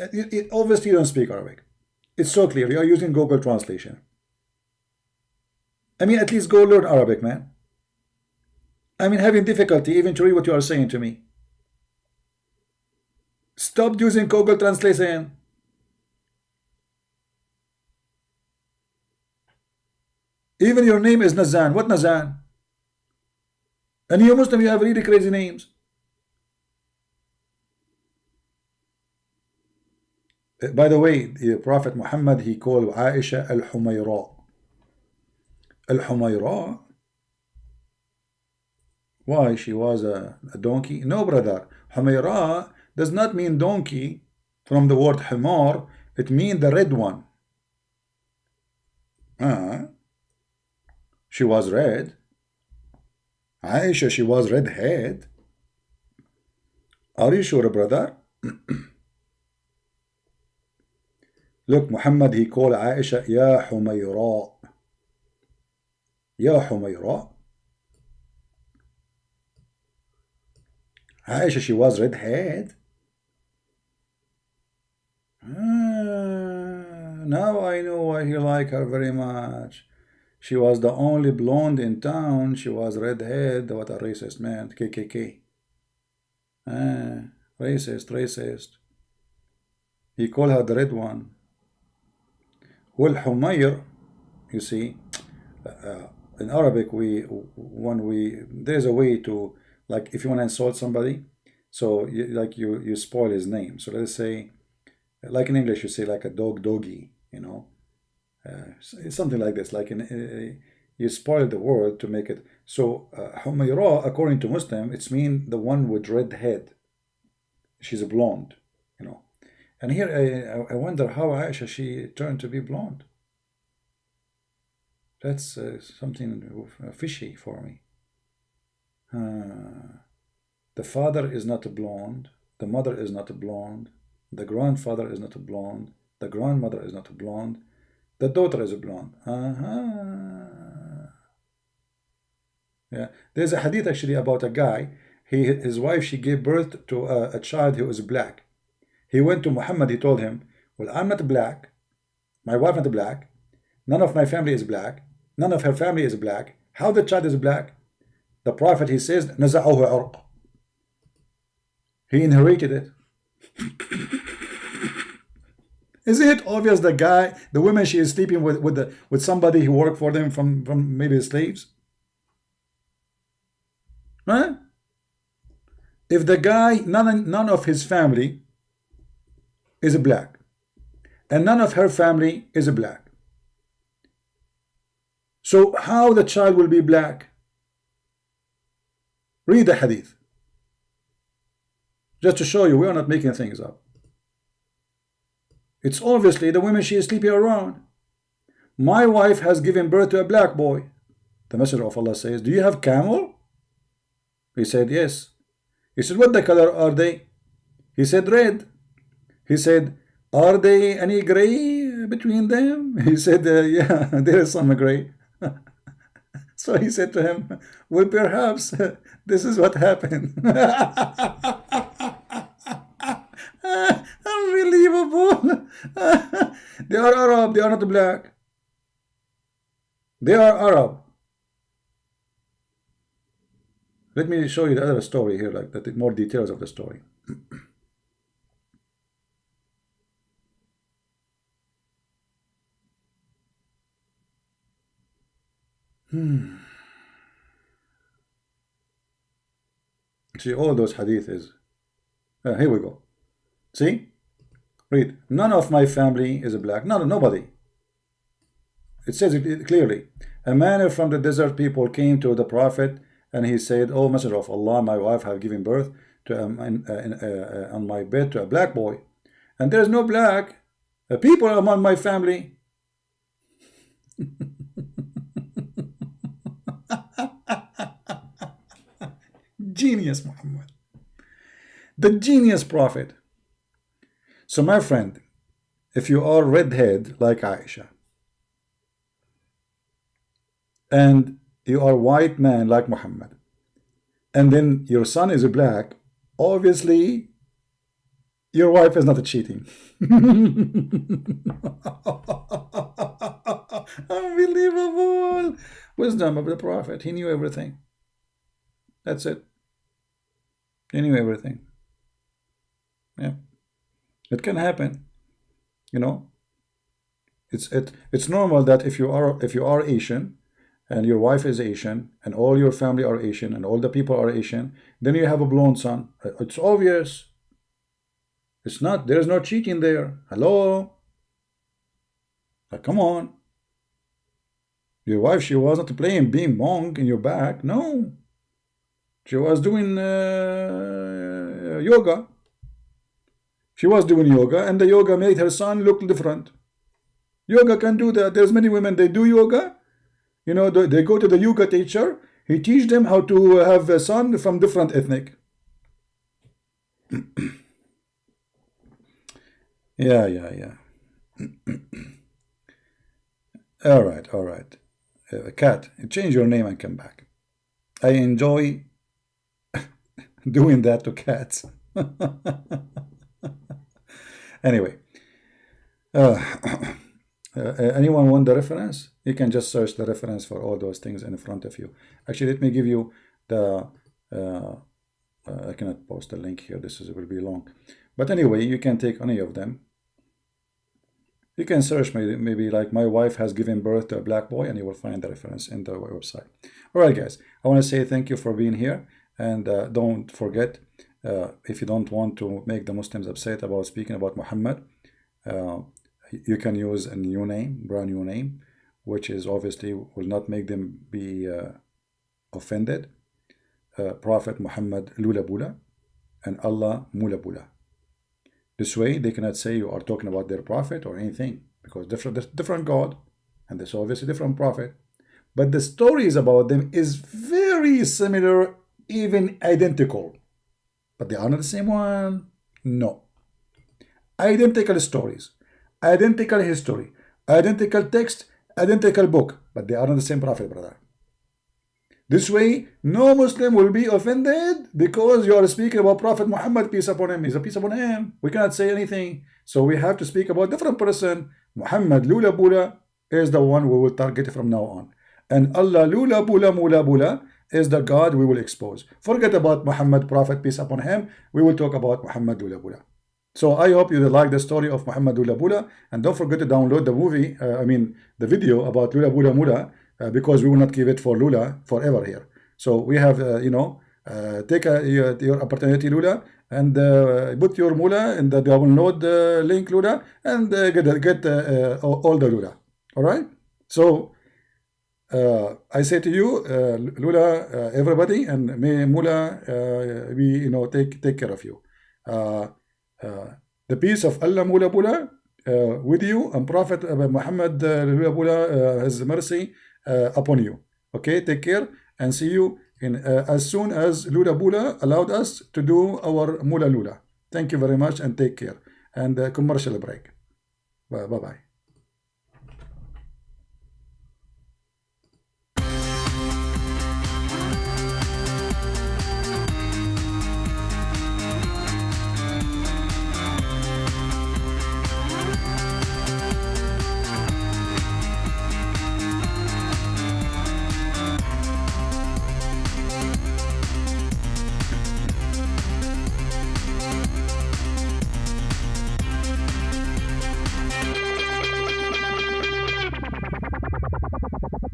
Obviously, you don't speak Arabic. It's so clear. You are using Google Translation. I mean, at least go learn Arabic, man. I mean, having difficulty even to read what you are saying to me. Stop using Google Translation. Even your name is Nazan. What Nazan? And you Muslim, you have really crazy names. By the way, the Prophet Muhammad, he called Aisha Al-Humayra. Al-Humayra? Why? She was a donkey? No, brother. Humayra does not mean donkey from the word Himar. It means the red one. She was red. Aisha, she was red-haired. Are you sure, brother? Look, Muhammad, he called Aisha, Ya Humayra. Ya Humayra. Aisha, she was red-haired. Now I know why he liked her very much. She was the only blonde in town. She was red-haired. What a racist, man. KKK. Racist. He called her the red one. Well, Humayr, you see, in Arabic, there's a way to, like, if you want to insult somebody, so you spoil his name. So let's say, like in English, you say like a dog, doggy, you know. Something like this, like you spoil the word to make it. So Humayra, according to Muslim, it's mean the one with red head. She's a blonde, you know. And here I wonder how Aisha, she turned to be blonde. That's something fishy for me. The father is not a blonde. The mother is not a blonde. The grandfather is not a blonde. The grandmother is not a blonde. The daughter is a blonde. Yeah, there's a hadith actually about a guy. His wife, she gave birth to a child who was black. He went to Muhammad. He told him, "Well, I'm not black. My wife not black. None of my family is black. None of her family is black. How the child is black?" The Prophet, he says, "Naza'uhu urq." He inherited it. Isn't it obvious the woman she is sleeping with somebody who worked for them from maybe slaves? Huh? If the guy, none of his family is black, and none of her family is black, so how the child will be black? Read the hadith. Just to show you, we are not making things up. It's obviously the women she is sleeping around. My wife has given birth to a black boy. The Messenger of Allah says, do you have camel? He said, yes. He said, what the color are they? He said, red. He said, are they any gray between them? He said, yeah, there is some gray. So he said to him, well, perhaps this is what happened. Unbelievable. They are Arab, they are not black. They are Arab. Let me show you the other story here, like the more details of the story. See, all those hadith is here we go. See, read. None of my family is black. Nobody. It says it clearly. A man from the desert people came to the Prophet, and he said, "Oh, Messenger of Allah, my wife have given birth to on my bed to a black boy, and there is no black people among my family." Genius Muhammad, the genius prophet. So my friend, if you are redhead like Aisha, and you are white man like Muhammad, and then your son is black, obviously your wife is not cheating. Unbelievable wisdom of the prophet. He knew everything. That's it. He knew everything. Yeah, it can happen. You know, it's normal that if you are Asian, and your wife is Asian, and all your family are Asian, and all the people are Asian, then you have a blonde son. It's obvious. It's not. There's no cheating there. Hello. Like, come on. Your wife, she wasn't playing bing bong in your back. No. She was doing yoga. She was doing yoga, and the yoga made her son look different. Yoga can do that. There's many women, they do yoga. You know, they go to the yoga teacher. He teach them how to have a son from different ethnic. Yeah. All right. Cat, change your name and come back. I enjoy doing that to cats. Anyway, anyone want the reference? You can just search the reference for all those things in front of you. Actually, let me give you the I cannot post the link here. Will be long, but anyway, you can take any of them. You can search maybe like my wife has given birth to a black boy, and you will find the reference in the website. All right, guys, I want to say thank you for being here, and don't forget, if you don't want to make the Muslims upset about speaking about Muhammad, you can use a new name, brand new name, which is obviously will not make them be offended. Prophet Muhammad Lula Bula and Allah Mula Bula. This way they cannot say you are talking about their prophet or anything, because different God, and there's obviously different prophet, but the stories about them is very similar, even identical, but they are not the same one. No. Identical stories, identical history, identical text, identical book, but they are not the same prophet, brother. This way, no Muslim will be offended because you are speaking about Prophet Muhammad, peace upon him. He's a peace upon him. We cannot say anything. So we have to speak about different person. Muhammad Lula Bula is the one we will target from now on. And Allah Lula Bula Mula Bula is the God we will expose. Forget about Muhammad, Prophet, peace upon him. We will talk about Muhammad Lula Bula. So I hope you like the story of Muhammad Lula Bula. And don't forget to download the movie, the video about Lula Bula Mula. Because we will not give it for Lula forever here. So we have, a Take your opportunity, Lula, and put your Mula in the download link, Lula, and get all the Lula. All right. So I say to you, Lula, everybody, and may Mula we take care of you. The peace of Allah, Mula Bula, with you, and Prophet Muhammad Lula Bula, His mercy upon you. Okay, take care, and see you in as soon as Lula Bula allowed us to do our Mula Lula. Thank you very much, and take care. And commercial break. Bye bye.